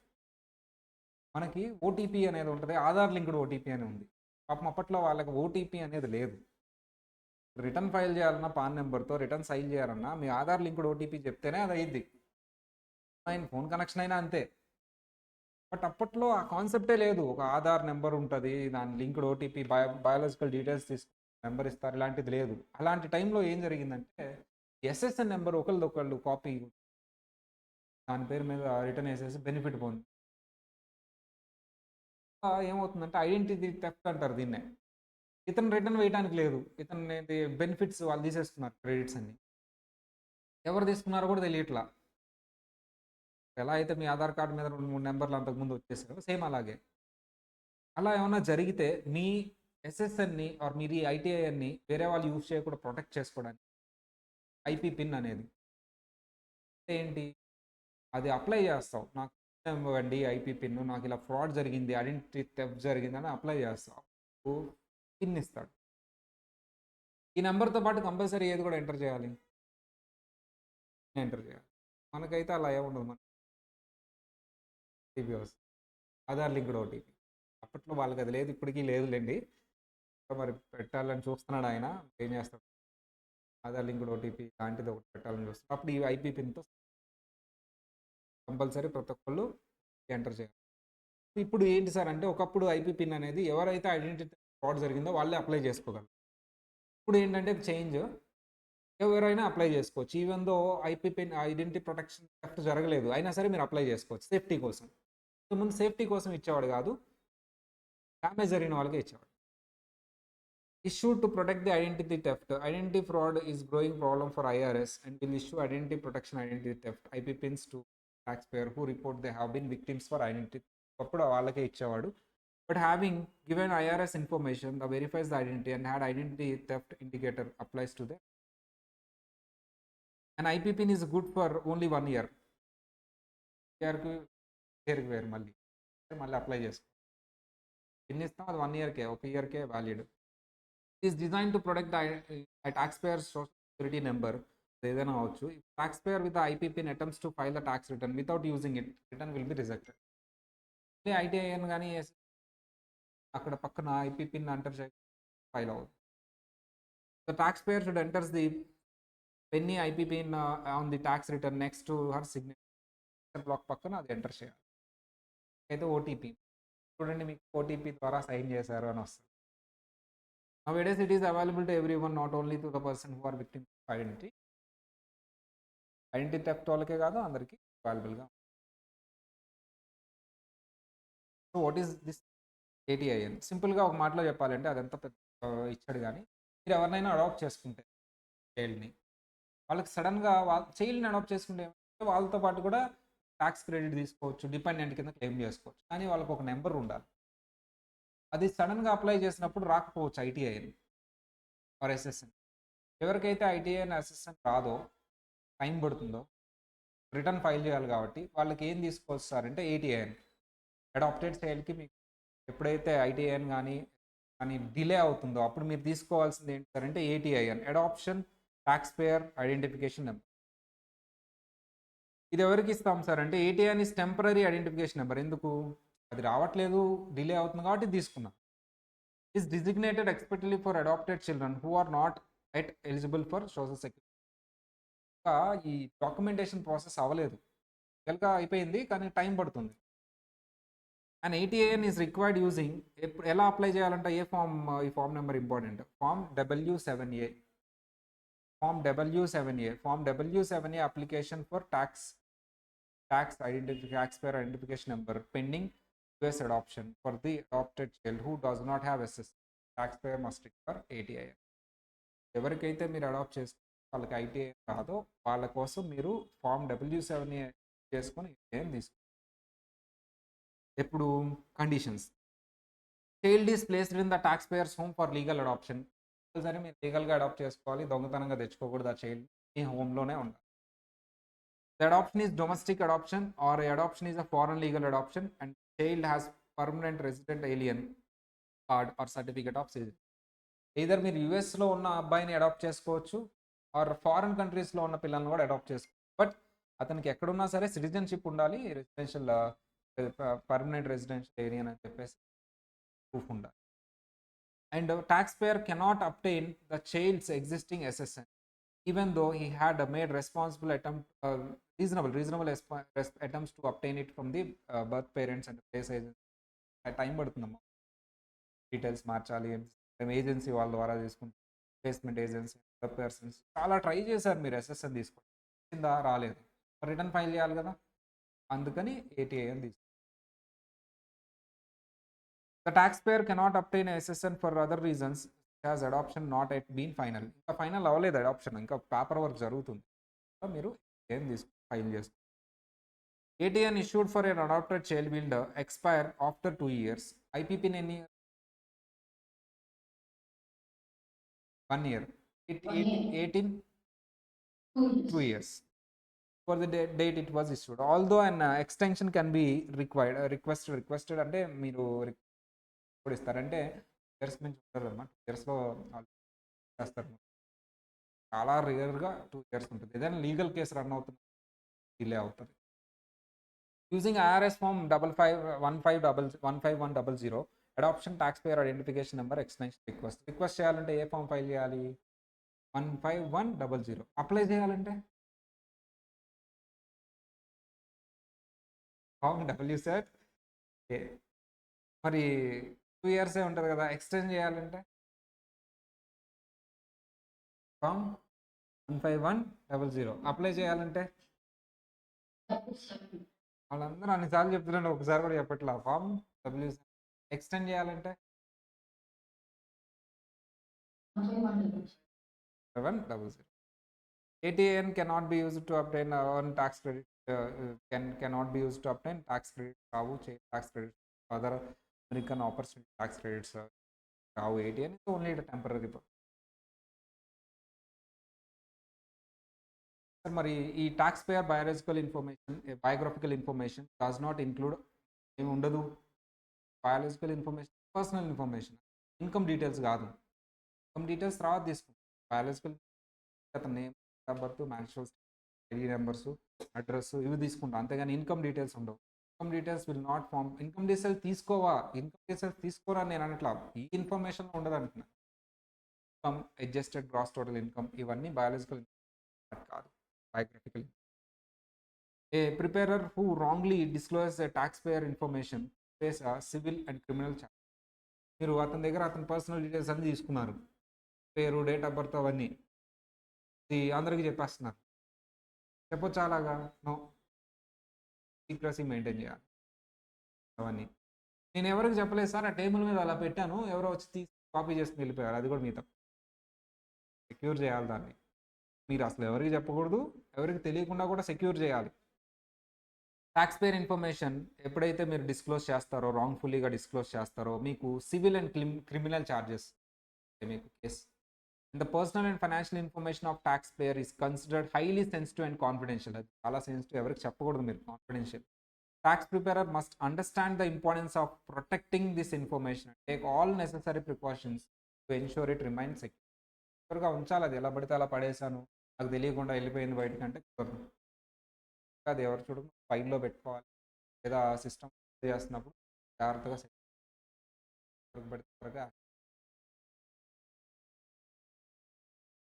మనకి OTP అనేది ఉంటుంది, ఆధార్ లింక్డ్ OTP అని ఉంది. పాపం అప్పట్లో వాళ్ళకి OTP అనేది లేదు. రిటర్న్ ఫైల్ చేయాలన్నా పాన్ నెంబర్తో రిటర్న్ ఫైల్ చేయాలన్నా మీ ఆధార్ లింక్డ్ OTP చెప్తేనే అది అయ్యిద్ది. ఫోన్ కనెక్షన్ అయినా అంతే. బట్ అప్పట్లో ఆ కాన్సెప్టే లేదు. ఒక ఆధార్ నెంబర్ ఉంటుంది, దాని లింక్డ్ OTP బయాలజికల్ డీటెయిల్స్ తీసుకుని నెంబర్ ఇస్తారు, ఇలాంటిది లేదు. అలాంటి టైంలో ఏం జరిగిందంటే SSN నెంబర్ ఒకళ్ళు కాపీ దాని పేరు మీద రిటర్న్ వేసేసి బెనిఫిట్ పొంది ఏమవుతుందంటే ఐడెంటిటీ థెఫ్ట్ అంటారు దీన్నే. ఇతను రిటర్న్ వేయడానికి లేదు, ఇతను బెనిఫిట్స్ వాళ్ళు తీసేస్తున్నారు, క్రెడిట్స్ అన్ని. ఎవరు తీసుకున్నారో కూడా తెలియట్లా. ఎలా అయితే మీ ఆధార్ కార్డు మీద 2, 3 నెంబర్లు అంతకుముందు వచ్చేసారో సేమ్ అలాగే. అలా ఏమన్నా జరిగితే మీ SSNని ఆర్ మీరు ఈ ITINని వేరే వాళ్ళు యూజ్ చేయకుండా ప్రొటెక్ట్ చేసుకోవడానికి IP పిన్ అనేది అంటే ఏంటి, అది అప్లై చేస్తావు. నాకు ఇవ్వండి IP పిన్, నాకు ఇలా ఫ్రాడ్ జరిగింది, ఐడెంటిటీ థెఫ్ట్ జరిగిందని అప్లై చేస్తావు. పిన్ ఇస్తాడు. ఈ నెంబర్తో పాటు కంపల్సరీ ఏది కూడా ఎంటర్ చేయాలి. మనకైతే అలా ఏముండదు. మన OTP వస్తుంది, ఆధార్ లింక్డ్ OTP. అప్పట్లో వాళ్ళకి అది లేదు, ఇప్పటికీ లేదులేండి. మరి పెట్టాలని చూస్తున్నాడు ఆయన, ఏం చేస్తాడు. ఆధార్ లింక్డ్ ఓటీపీ లాంటిది ఒకటి పెట్టాలని చూస్తారు. అప్పుడు ఈ ఐపీ పిన్తో కంపల్సరీ ప్రతి ఒక్కళ్ళు ఎంటర్ చేయాలి. ఇప్పుడు ఏంటి సార్ అంటే ఒకప్పుడు ఐపీ పిన్ అనేది ఎవరైతే ఐడెంటిటీ ఫ్రాడ్ జరిగిందో వాళ్ళే అప్లై చేసుకోగలరు. ఇప్పుడు ఏంటంటే చేంజ్ ఎవరైనా అప్లై చేసుకోవచ్చు. Even though IP PIN identity protection theft జరగలేదు అయినా సరే మీరు అప్లై చేసుకోవచ్చు సేఫ్టీ కోసం. ముందు సేఫ్టీ కోసం ఇచ్చేవాడు కాదు, డ్యామేజ్ జరిగిన వాళ్ళకే ఇచ్చేవాడు. Issued to protect the identity theft. Identity fraud is growing problem for IRS and will issue identity protection identity theft IP pins to taxpayer who report they have been victims for identity. అప్పుడు వాళ్ళకే ఇచ్చేవాడు. But having given IRS information that verifies the identity and had identity theft indicator applies to them. An IP pin is good for only 1 year. ఇయర్కి వేరు మళ్ళీ apply చేసుకో. Pin ఇస్తాం అది 1 ఇయర్కే, ఒక ఇయర్కే valid. is designed to protect the taxpayer's social security number ఏదైనా అవచ్చు. Taxpayer with the IP pin attempts to file the tax return without using it, return will be rejected. ITIN కానీ అక్కడ పక్కన IP pin enter చేసి file అవ్వదు. The taxpayer should enter the penny IP pin on the tax return next to her signature block పక్కన అది enter చేయాలి. అయితే OTP చూడండి, మీకు ఓటీపీ ద్వారా సైన్ చేశారు అని వస్తుంది. Nowadays, it is available to everyone, not only to the person who are victim of identity. Identity theft వాళ్ళకే కాదు అందరికీ అవైలబుల్గా. So what is this ATIN? సింపుల్గా ఒక మాటలో చెప్పాలంటే అదంతా పెద్ద ఇచ్చాడు. కానీ మీరు ఎవరినైనా అడాప్ట్ చేసుకుంటే చైల్డ్ని, వాళ్ళకి సడన్గా చైల్డ్ని అడాప్ట్ చేసుకుంటే వాళ్ళతో పాటు కూడా ట్యాక్స్ క్రెడిట్ తీసుకోవచ్చు, డిపెండెంట్ కింద క్లెయిమ్ చేసుకోవచ్చు. కానీ వాళ్ళకి ఒక నెంబర్ ఉండాలి. అది సడన్గా అప్లై చేసినప్పుడు రాకపోవచ్చు ITIN ఆర్ SSN. ఎవరికైతే ITIN SSN రాదో, టైం పడుతుందో, రిటర్న్ ఫైల్ చేయాలి కాబట్టి వాళ్ళకి ఏం తీసుకొస్తారంటే ATIN. అడాప్టెడ్ చైల్డ్కి మీకు ఎప్పుడైతే ITIN కానీ డిలే అవుతుందో అప్పుడు మీరు తీసుకోవాల్సింది ఏంటి సార్ అంటే ATIN, adoption tax payer identification number. ఇది ఎవరికి ఇస్తాం సార్ అంటే ATIN is temporary identification number. ఎందుకు? అది రావట్లేదు, డిలే అవుతుంది కాబట్టి తీసుకున్నాం. Is designated expressly for adopted children who are not at eligible for social security. ఇంకా ఈ డాక్యుమెంటేషన్ ప్రాసెస్ అవ్వలేదు, రియల్గా అయిపోయింది కానీ టైం పడుతుంది. And ATIN is required using ఎలా అప్లై చేయాలంటే ఈ form number important. Form W7A. Form W7A application for tax identification number pending US adoption for the adopted child who does not have SSN. Taxpayer must require ATIN. ఎవరికైతే మీరు adapt చేసుకుని వాళ్ళకి ITIN రాదో వాళ్ళ కోసం మీరు ఫామ్ W7A చేసుకొని ATIN తీసుకోండి. ఎప్పుడు conditions child is placed in the taxpayers home for legal adoption. సరే మీరు లీగల్గా అడాప్ట్ చేసుకోవాలి, దొంగతనంగా తెచ్చుకోకూడదు. ఆ చైల్డ్ మీ హోమ్లోనే ఉండాలి. The adoption is domestic adoption or adoption is a foreign legal adoption and child has permanent resident alien card or certificate of citizenship. Either మీరు యూఎస్లో ఉన్న అబ్బాయిని అడాప్ట్ చేసుకోవచ్చు ఆర్ ఫారెన్ కంట్రీస్లో ఉన్న పిల్లల్ని కూడా అడాప్ట్ చేసుకోవచ్చు. బట్ అతనికి ఎక్కడున్నా సరే సిటిజన్షిప్ ఉండాలి, రెసిడెన్షియల్ పర్మనెంట్ రెసిడెన్షియల్ ఏరియన్ అని చెప్పేసి ప్రూఫ్ ఉండాలి. And taxpayer cannot obtain the child's existing SSN even though he had made reasonable attempts to obtain it from the birth parents and place agency. Time పడుతుందమ్మా, details మార్చాలి, agency వాళ్ళ ద్వారా తీసుకుంటాం, placement agency, other persons చాలా try చేశారు మీరు SSN తీసుకోండి, కింద రాలేదు, రిటర్న్ ఫైల్ చేయాలి కదా, అందుకని ATIN తీసుకుంటాం. The taxpayer cannot obtain SSN for other reasons as adoption not yet been final. ఇంకా ఫైనల్ అవ్వలేదు అడాప్షన్, ఇంకా పేపర్ వర్క్ జరుగుతుంది. మీరు ఏం ఫైల్ చేసుకోండి. ATIN issued for an adopted child will expire after 2 years. IP pin any 1 year. 18 2 years for the date it was issued. Although an extension can be requested అంటే మీరు ఇప్పుడు ఇస్తారంటే years నుంచి ఉంటుంది అన్నమాట. 2 ఇయర్స్లో చేస్తారు. చాలా రేర్గా 2 ఇయర్స్ ఉంటుంది. ఏదైనా లీగల్ కేసు రన్ అవుతుంది, డిలే అవుతుంది. Using IRS form 15100 adoption tax payer identification number extension request చేయాలంటే ఏ ఫామ్ ఫైల్ చేయాలి? 15100. అప్లై చేయాలంటే ఫామ్ WZ. మరి 2 ఇయర్సే ఉంటుంది కదా, ఎక్స్టెండ్ చేయాలంటే ఫామ్ 15100. అప్లై చేయాలంటే వాళ్ళందరూ అన్నిసార్లు చెప్తున్నాను, ఒకసారి కూడా చెప్పట్లా. Form WZ. ఎక్స్టెండ్ చేయాలంటే 700. ATN cannot be used to obtain earn tax credit. Cannot be used to obtain tax credit. Rao tax credit. Other American opportunity tax credits Rao. ATN is only a temporary. మరి ఈ tax payer biographical information does not include ఏమి ఉండదు. Biological information personal information, income details కాదు. Income details తర్వాత తీసుకుంటాం. Biological అతని name, birth, national ID numbers, address ఇవి తీసుకుంటాం, అంతేగాని ఇన్కమ్ డీటెయిల్స్ ఉండవు. Income details will not form. Income details తీసుకోరా నేను అనట్లా, ఈ ఇన్ఫర్మేషన్ ఉండదు అంటున్నా. Income, adjusted gross total income, ఇవన్నీ బయాలజికల్ కాదు, biographical. A preparer who wrongly discloses a taxpayer information face a civil and criminal charge. మీరు అతని దగ్గర అతని పర్సనల్ డీటెయిల్స్ అన్ని తీసుకున్నారు, పేరు, డేట్ ఆఫ్ బర్త్ అవన్నీ, ఇది అందరికీ చెప్పేస్తున్నారు. చెప్పొచ్చు అలాగా? నో, సీక్రసీ మెయింటైన్ చేయాలి అవన్నీ. నేను ఎవరికి చెప్పలేదు సార్, ఆ టేబుల్ మీద అలా పెట్టాను, ఎవరో వచ్చి తీసి కాపీ చేసుకుని వెళ్ళిపోయారు, అది కూడా మీతో సెక్యూర్ చేయాలి దాన్ని. మీరు అసలు ఎవరికి చెప్పకూడదు, ఎవరికి తెలియకుండా కూడా సెక్యూర్ చేయాలి. ట్యాక్స్ పేయర్ ఇన్ఫర్మేషన్ ఎప్పుడైతే మీరు డిస్క్లోజ్ చేస్తారో, రాంగ్ఫుల్లీగా డిస్క్లోజ్ చేస్తారో, మీకు సివిల్ అండ్ క్రిమినల్ ఛార్జెస్ మీకు case. The personal and financial information of tax payer is considered highly sensitive and confidential. అది చాలా సెన్సిటివ్, ఎవరికి చెప్పకూడదు మీరు, confidential. Tax preparer must understand the importance of protecting this information, take all necessary precautions to ensure it remain సెక్యూర్గా ఉంచాలి. అది ఎలా పడితే అలా పడేసాను, నాకు తెలియకుండా వెళ్ళిపోయింది బయటకంటే కుదరదు. అది ఎవరు చూడ ఫైల్లో పెట్టుకోవాలి, లేదా సిస్టమ్ చేస్తున్నప్పుడు జాగ్రత్తగా పెడతారుగా.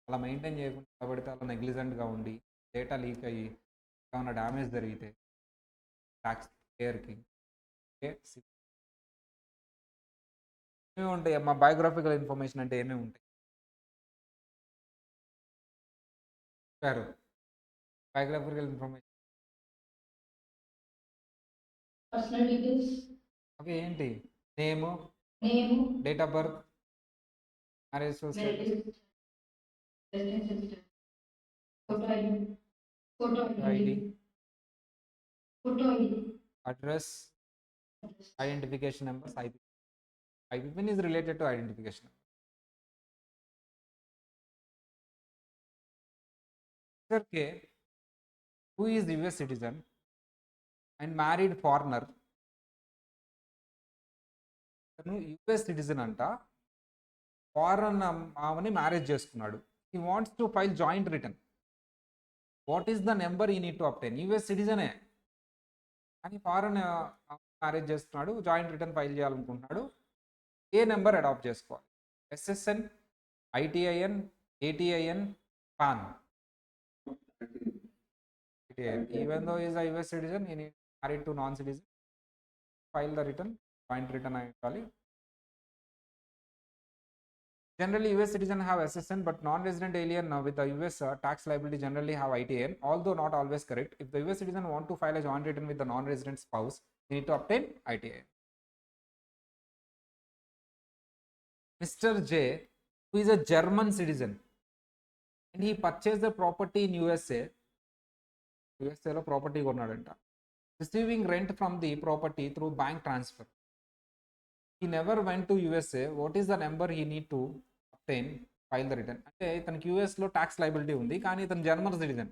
అలా మెయింటైన్ చేయకుండా పడితే అలా నెగ్లిజెంట్గా ఉండి డేటా లీక్ అయ్యి ఏమైనా డ్యామేజ్ జరిగితే ట్యాక్స్ పేయర్కి ఏమేమి ఉంటాయి. మా బయోగ్రఫికల్ ఇన్ఫర్మేషన్ అంటే ఏమేమి ఉంటాయి sir? Biographical information personal details అవి ఏంటి? Name, date of birth, marriage photo ID, address, identification numbers. IPPN is related to identification. Mr. K, who is US citizen and married foreigner, తను US citizen అంట, foreign ఆమెని marriage చేసుకున్నాడు. He wants to file joint return. What is the number he need to obtain? US citizen కానీ foreign marriage చేస్తున్నాడు, joint return file చేయాలనుకుంటున్నాడు. ఏ number adapt చేసుకోవాలి? SSN, ITIN, ATIN, PAN. Even though he is a US citizen, he is married to non-citizen, file the return, joint return అయ్యాలి. Generally, US citizen have SSN, but non-resident alien with the US tax liability generally have ITIN, although not always correct. If the US citizen want to file a joint return with the non-resident spouse, they need to obtain ITIN. Mr. J, who is a German citizen, and he purchased the property in USA లో property కొన్నాడంట, receiving rent from the property through bank transfer. He never went to USA. What is the number he need to obtain, file the return? అంటే ఇతనికి యూఎస్లో tax liability ఉంది, కానీ ఇతను German citizen.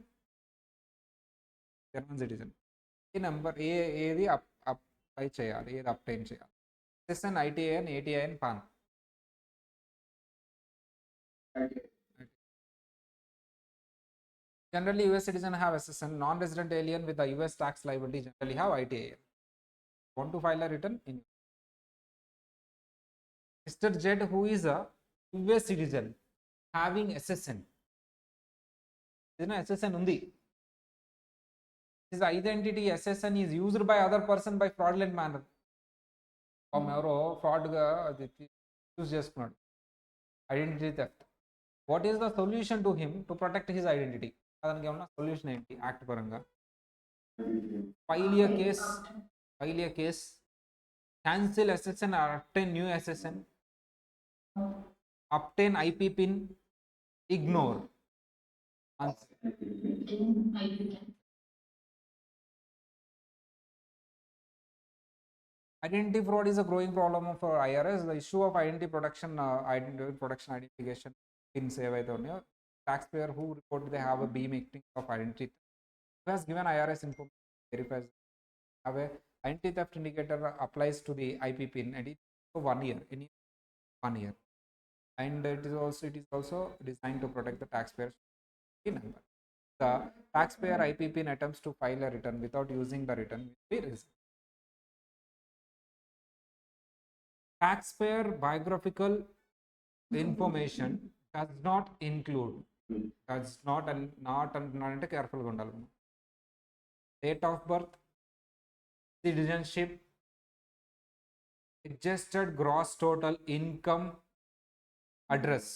ఈ number ఏది అప్లై చేయాలి, ఏది అప్టైన్ చేయాలి? SSN, ITIN, ATIN, PAN. Generally, US citizen have SSN. Non-resident alien with the US tax liability generally have ITIN. Want to file a return in Mr. Z, who is a US citizen having SSN. ఏదైనా SSN ఉంది. This identity SSN is used by other person by fraudulent manner. ఎవరో ఫ్రాడ్గా అది use చేసుకున్నాడు, identity theft. What is the solution to him to protect his identity? దానికి ఏమన్నా solution ఏంటి act పరంగా? File A case, cancel SSN or obtain new SSN, obtain IP pin, ignore. Answer. Identity fraud is a growing problem for IRS. The issue of identity identification pins ఏవైతే ఉన్నాయో, taxpayer who report they have a B-making of identity who has given IRS information verifies have a identity theft indicator applies to the IP pin and it for 1 year, in 1 year, and it is also designed to protect the taxpayer's number. The taxpayer IP pin attempts to file a return without using the return will be rejected. Taxpayer biographical information does not include, అంటే కేర్ఫుల్గా ఉండాలి. Date of birth, citizenship, adjusted gross total income, address.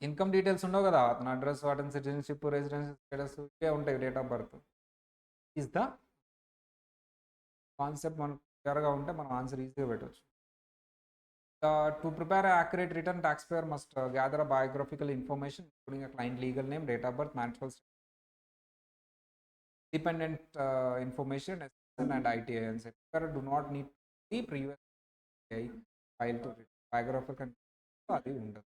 Income details ఉండవు కదా, అతని address, అతని citizenship, residence status ఇవే ఉంటాయి. Date of birth is the concept. మనకు క్లియర్గా ఉంటే మనం ఆన్సర్ ఈజీగా పెట్టవచ్చు. To prepare accurate return, taxpayer must gather a biographical information including a client legal name, date of birth, marital status, dependent information, SSN and ITIN. Taxpayer do not need the previous file to biographical అది ఉండదు.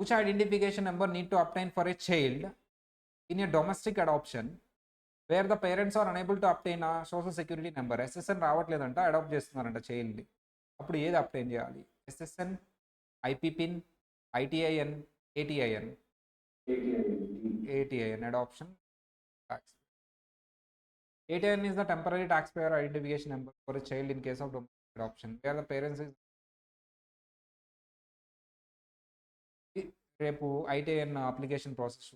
Which identification number need to obtain for a child in a domestic adoption where the parents are unable to obtain a social security number? SSN రావట్లేదంట, adopt చేస్తున్నారంట చైల్డ్ని. అప్పుడు ఏది obtain చేయాలి? SSN, IP pin, ITIN, ATIN, adoption tax. ATIN is the temporary taxpayer identification number for a child in case of domestic adoption where the parents is. రేపు ITIN application process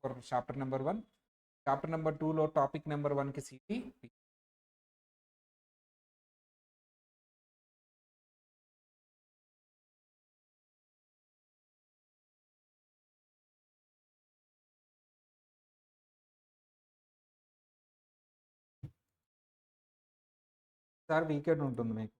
for chapter number 1. Chapter number 2లో topic number 1కి city. Sir weekend ఉంటుంది మీకు.